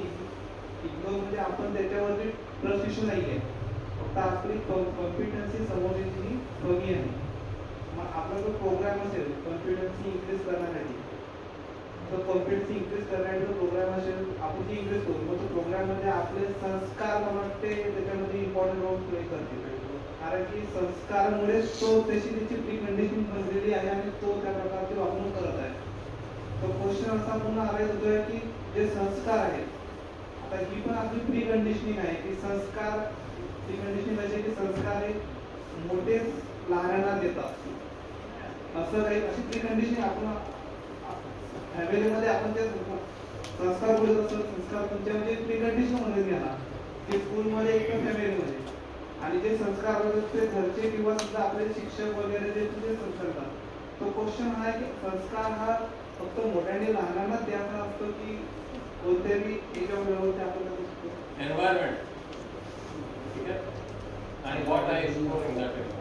इग्नोर म्हणजे आपण त्याच्यावरती ट्रस्ट इश्यू नाही आहे, फक्त आपली कॉन्फिडन्सी समोरची कमी आहे. मग आपला जो प्रोग्राम असेल कॉन्फिडन्सी इन्क्रीज करण्यासाठी, तर कॉन्फिडन्सी इन्क्रीज करण्यासाठी जो प्रोग्राम असेल आपण ती इन्क्रीज करू. मग तो प्रोग्राममध्ये आपले संस्कार मला वाटते त्याच्यामध्ये इम्पॉर्टंट रोल प्ले करतील. कारण की संस्कारामुळेच तो तशी त्याची प्री कंडिशनिंग बनलेली आहे आणि तो त्या प्रकारची वागणूक करत आहे. तो क्वेश्चन असा पुन्हा आलाच होतोय की जे संस्कार आहेत आता ही पण आपली प्री कंडिशनिंग आहे की संस्कार, प्री कंडिशनिंग म्हणजे की संस्कार हे मोठे लहानांना देतात, असं काही अशी प्री कंडिशनिंग आपण फॅमिलीमध्ये आपण ते संस्कार बोलत असतो. संस्कार तुमच्या म्हणजे प्री कंडिशन मध्ये घ्या की स्कूलमध्ये किंवा फॅमिलीमध्ये, आणि जे संस्कार होतात ते घरचे किंवा सुद्धा आपले शिक्षक वगैरे जे तुझे संस्कार करतात. तो क्वेश्चन हा आहे की संस्कार हा फक्त मोठ्याने लहानांना द्यायचा असतो की कोणत्याही एका वेळेवरती आपण करू शकतो. एन्व्हायरमेंट, ठीक आहे, आणि what I exploring that environment.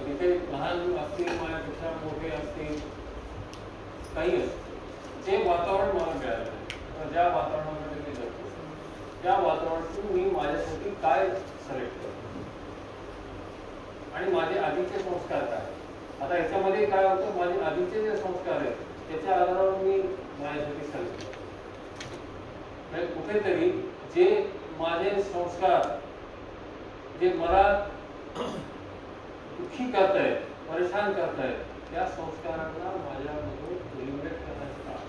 तिथे लहान असतील, माझ्यापेक्षा मोठे असतील, काही असतील, जे वातावरण मला मिळालं, ज्या वातावरणामध्ये मी जगतो त्या वातावरणातून मी माझ्यासाठी काय सिलेक्ट करतो आणि माझे आधीचे संस्कार काय. आता याच्यामध्ये काय होतं, माझे आधीचे जे संस्कार आहेत त्याच्या आधारावर मी माझ्यासाठी सिलेक्ट करतो. कुठेतरी जे माझे संस्कार जे मला दुःखी करतायत, परेशान करतायत, त्या संस्कारांना माझ्यामधून एलिमिनेट करण्याचं काम.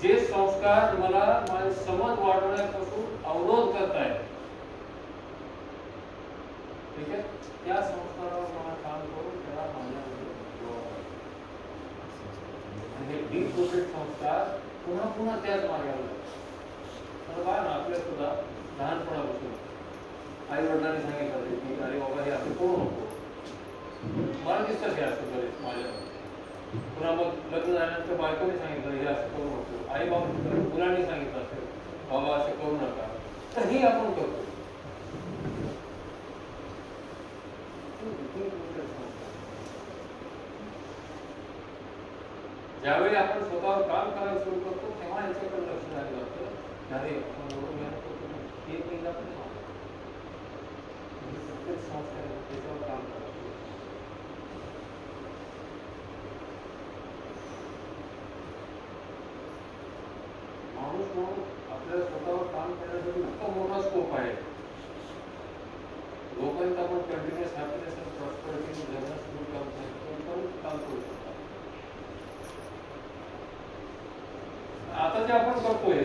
जे संस्कार मला माझे समज वाढवण्यापासून अवरोध करतायत, ठीक आहे, त्या संस्कारावर मला काम करून त्याला माझ्यामध्ये आणि डीप रूटेड संस्कार पुन्हा पुन्हा त्याच मार्गावर लागतात. बघा ना, आपल्या सुद्धा लहानपणापासून आई वडिलांनी सांगितलं की अरे बाबा हे असं करू नको, मला दिसतं हे असं बरेच माझ्यामध्ये. पुन्हा मग लग्न झाल्यानंतर बायकोने सांगितलं हे असं करू नको, आई बाबा मुलांनी सांगितलं असेल बाबा असं करू नका, तर हे आपण करतो. ज्यावेळी आपण स्वतःवर काम करायला सुरू करतो तेव्हा याच्याकडे लक्ष द्यायला लागतं. अरे आपण बरोबर मेहनत करतो, हे पहिला पण प्रत्येक संस्था त्याच्यावर काम करायचं. माणूस म्हणून आपल्याला स्वतःवर काम करण्यासाठी इतका मोठा स्कोप आहे. जोपर्यंत आपण कंटिन्युअस हॅपीनेस आणि प्रॉस्पेरिटी जगण्यास सुरू करत नाही तोपर्यंत काम करू शकतो. आता जे आपण करतोय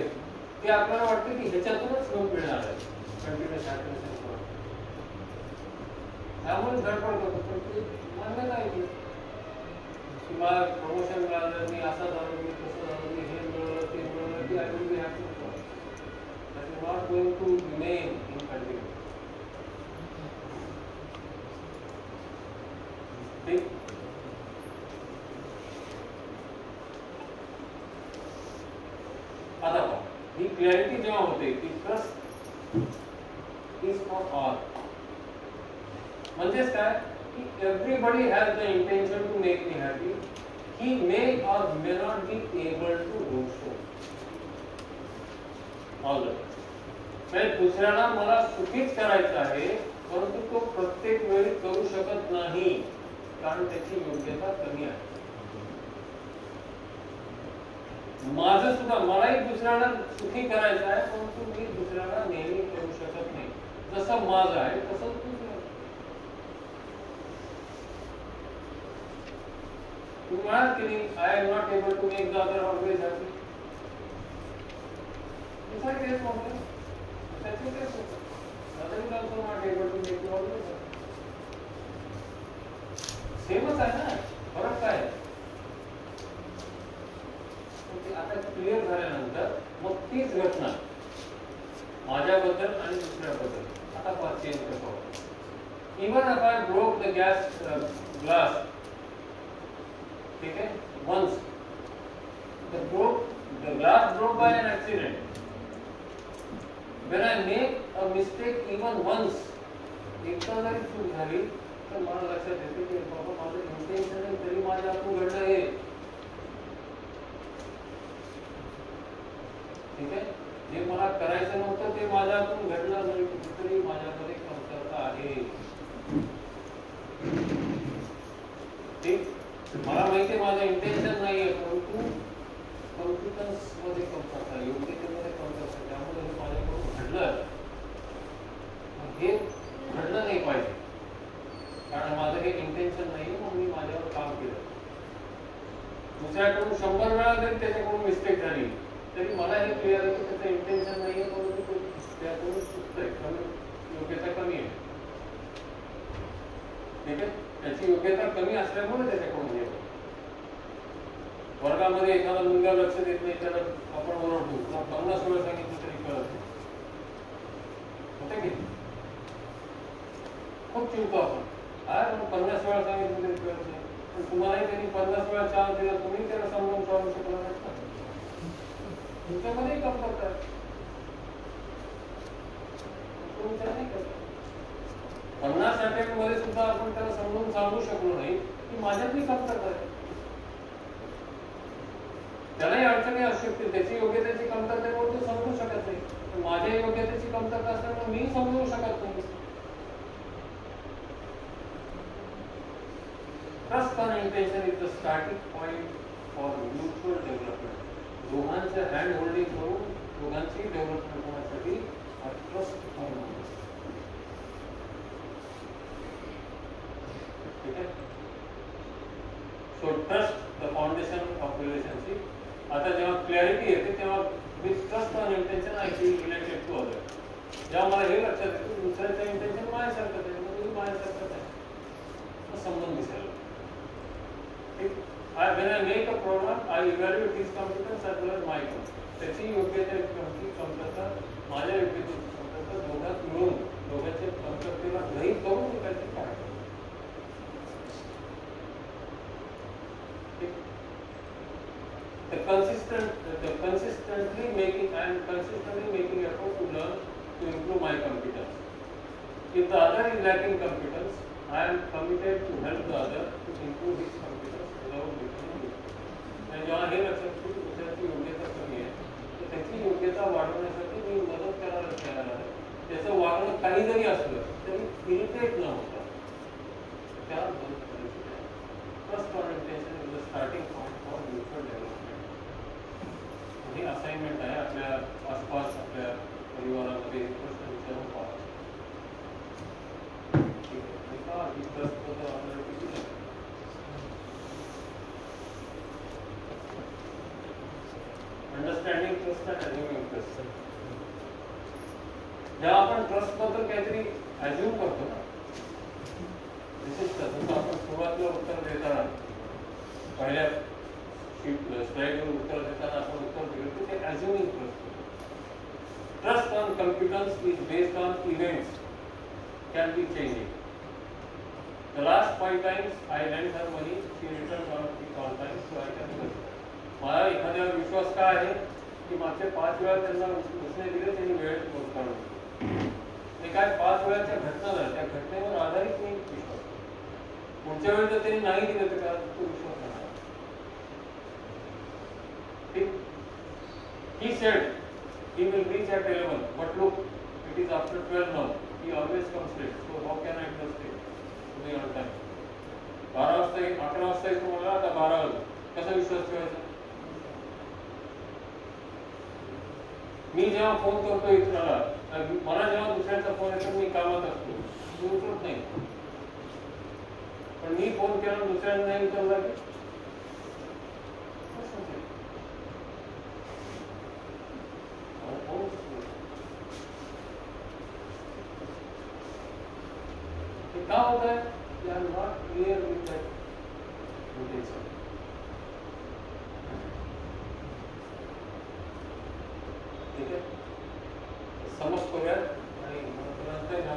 ते आपल्याला वाटतं की ह्याच्यातूनच लोक मिळणार आहे, कंटिन्युअस हॅपीनेस आणि प्रॉस्पेरिटी. त्यामुळे धडपड करतो, पण ते मान्य नाही की मला प्रमोशन मिळालं, मी असं झालं, मी कसं झालं, मी हे मिळवलं, ते मिळवलं, की I will be happy. That is not going to remain in continue. ठीक. आता पहा, ही क्लॅरिटी जेव्हा होते की ट्रस्ट इज फॉर ऑल, म्हणजेच काय की everybody has the intention to make me happy, he may or may not be able to do so all the time. दुसऱ्याला मला सुखीच करायचं आहे, परंतु तो प्रत्येक वेळी करू शकत नाही कारण त्याची योग्यता कमी आहे. माझं सुद्धा मलाही दुसऱ्याला सुखी करायचं आहे, परंतु मी दुसऱ्याला नेहमी करू शकत नाही. जसं माझं आहे तसंच दुसरं. तुम्ही म्हणाल की नाही, I am not able to make the other always happy. तेच म्हणतो, त्याची तेच होतं. Other is also not able to make you always happy. सेमच आहे ना, फरक काय? आता क्लिअर झाल्यानंतर मग तीच घटना माझ्याबद्दल आणि दुसऱ्याबद्दल आता चेंज कसं होतं. Even if I broke the gas glass, ठीक आहे, once the glass broke by an accident. When I make a mistake even once, एकदा जरी चूक झाली तर मला लक्षात येते की बाबा माझं इंटेन्शन आहे तरी माझ्या हातून घडलं आहे, ठीक आहे. जे मला करायचं नव्हतं ते माझ्या हातून घडलं नाही, कुठेतरी माझ्यामध्ये कमतरता आहे. ठीक, मला माहिती आहे माझं इंटेन्शन नाही आहे, परंतु कॉन्फिडन्स मध्ये कमतरता आहे, योग्यतेमध्ये कमतरता आहे. त्यामुळे हे माझ्याकडून घडलं, हे घडलं नाही पाहिजे कारण माझं हे इंटेन्शन नाही. मग मी माझ्यावर काम केलं. दुसऱ्याकडून 100 वेळा जरी त्याच्याकडून मिस्टेक झाली तरी मला हे क्लिअर आहे की त्याचं इंटेन्शन नाही आहे, परंतु त्यातून चुकतंय, कमी योग्यता कमी आहे. ठीक आहे, त्याची योग्यता कमी असल्यामुळे त्याच्याकडून हे होतं. वर्गामध्ये एखादा मुलगा लक्ष देत नाही, त्याला आपण ओरडतो, 50 वेळा सांगितलं तरी कळत नाही. होतं की खूप चिवतो आपण, 50 वेळा सांगितलं तरी कळत नाही. पण तुम्हालाही त्यांनी 50 वेळा चान्स दिला, तुम्ही त्याला समजून सांगू शकला नाही का? तुमच्यामध्येही काम करतात, तुमच्या नाही करतात. 50 अटेम्प्ट मध्ये सुद्धा आपण त्याला समजून सांगू शकलो नाही की माझ्यातली कमतरता आहे. त्यालाही अडचणी असू शकते, त्याची योग्यतेची कमतरतेमुळे तो समजू शकत नाही, पण माझ्या योग्यतेची कमतरता असल्यामुळे मी समजू शकत नाही. ट्रस्ट आणि intention is the starting point for mutual development. दोघांचं हँड होल्डिंग करून दोघांची डेव्हलपमेंट होण्यासाठी हा ट्रस्ट फॉर्म होतो. ठीक आहे, so trust the foundation of relationship. आता जेव्हा क्लॅरिटी येते तेव्हा विथ ट्रस्ट आणि intention I feel related to other. जेव्हा मला हे लक्षात येतं दुसऱ्याचं इंटेन्शन माझ्यासारखंच आहे, म्हणजे माझ्यासारखंच आहे, संबंध दिसायला. When I make a program, I evaluate his competence as well as my competence. त्याची योग्यता कमतरता, माझ्या योग्यतेची कमतरता दोघात मिळून दोघांच्या कमतरतेला गृहीत करून काहीतरी करायचं. Consistently making effort to learn to improve my competence. If the other is lacking competence, I am committed to help the other to improve his competence without becoming weak. आणि जेव्हा हे लक्षात येतं की दुसऱ्याची योग्यता कमी आहे, तर त्याची योग्यता वाढवण्यासाठी मी मदत करायला तयार आहे. त्याचं वागणं काही जरी असलं तरी इरिटेट न होता त्याला मदत करायची. ट्रस्ट और intention is the starting point for mutual development. He assignment आहे. आपल्या आसपास आपल्या परिवारामध्ये प्रश्न विचारून पाहा. Understanding trust and assuming trust. जेव्हा आपण ट्रस्ट बद्दल काहीतरी अज्युम करतो ना, जसं आपण सुरुवातीला उत्तर देताना पहिल्या स्लाइडवर उत्तर देताना आपण उत्तर दिलं की ते assuming trust. Trust on confidence is based on events can be changing. The last 5 times I lent her money, she returned all times, so I can trust. मला एखाद्यावर विश्वास का आहे की मागच्या 5 वेळा त्यांना उसने दिले, त्यांनी वेळेत परत काढून. ते काय 5 वेळाच्या घटना झाल्या, त्या घटनेवर आधारित मी विश्वास. पुढच्या वेळी जर त्यांनी नाही दिलं तर काय तो विश्वास नाही. ठीक. He said he will reach at 11, but look, it is after 12 now. He always comes late, so how can I trust him to be on time? 12 वाजता 11 वाजता येतो मला, आता 12 वाजले, कसा विश्वास ठेवायचा? मी जेव्हा फोन करतो इतराला, मला जेव्हा दुसऱ्याचा फोन येतो मी कामात असतो, मी उचलत नाही. पण मी फोन केला दुसऱ्याने नाही उचलला की क्या होता है? You are not clear with that intention. ठीक है, समज करूयात आणि नंतर ना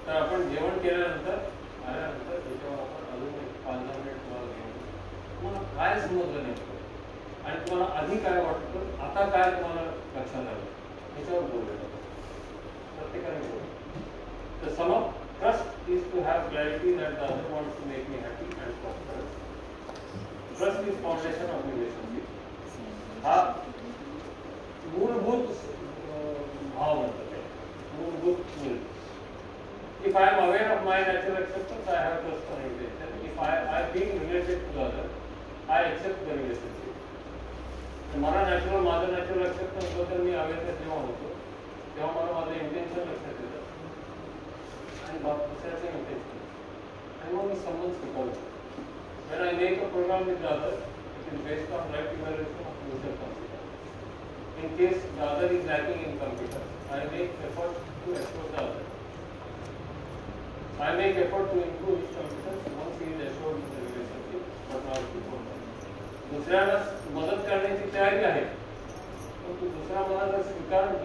तर आपण जेवण केल्यानंतर आल्यानंतर त्याच्यावर आपण अजून 5-10 मिनिट तुम्हाला घेऊन तुम्हाला काय समजलं नाही आणि तुम्हाला आधी काय वाटतं, आता काय तुम्हाला लक्षात आलं याच्यावर बोलूया. प्रत्येकाने बोलू. The sum of trust is to have clarity that the other wants to make me happy and prosperous. Trust is foundation of relationship. हा मूलभूत भाव म्हणतात, मूलभूत मूल. If I am aware of my natural acceptance, I have trust and intention. If I being related to the other, I accept the relationship. मला natural माझं natural acceptance बद्दल मी awareness जेव्हा होतो तेव्हा मला माझं इंटेन्शन लक्षात येतं आणि दुसऱ्याचं इंटेन्शन आणि मग मी संबंध स्वीकारतो. When I make a program with the other, is based on right evaluation of mutual competence. In case the other is lacking in competence, I make effort to assure the other. I make effort to improve his competence once he is assured in the relationship, but not before that. दुसऱ्याला मदत करण्याची तयारी आहे, परंतु दुसरा मला जर स्वीकारत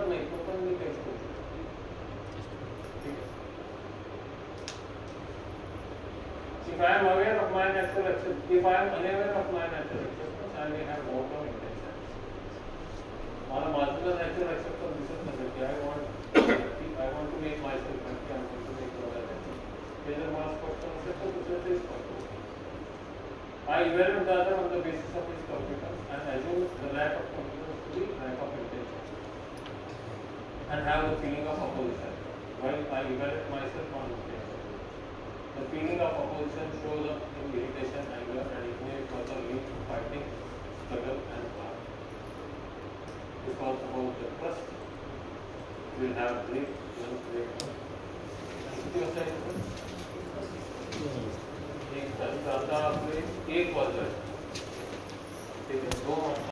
नाही, तोपर्यंत मी काहीच करू शकत नाही. If I am aware of my natural acceptance, if I am unaware of my natural acceptance, I may have more intentions. मला माझं natural acceptance दिसत नसेल की I want to make myself happy, I want to make others happy. ते जर मला स्पष्ट नसेल तर दुसरं तेच करतो. I evaluate the other on the basis of his competence and assume the lack of competence to be lack of intention, and have the feeling of opposition while I evaluate myself on intention. The feeling of opposition shows up in irritation, anger, and it may further lead to fighting, struggle, and harm. Because about the trust, we will have break, lunch break. एक वाजता 1 वाजता ठीक आहे 2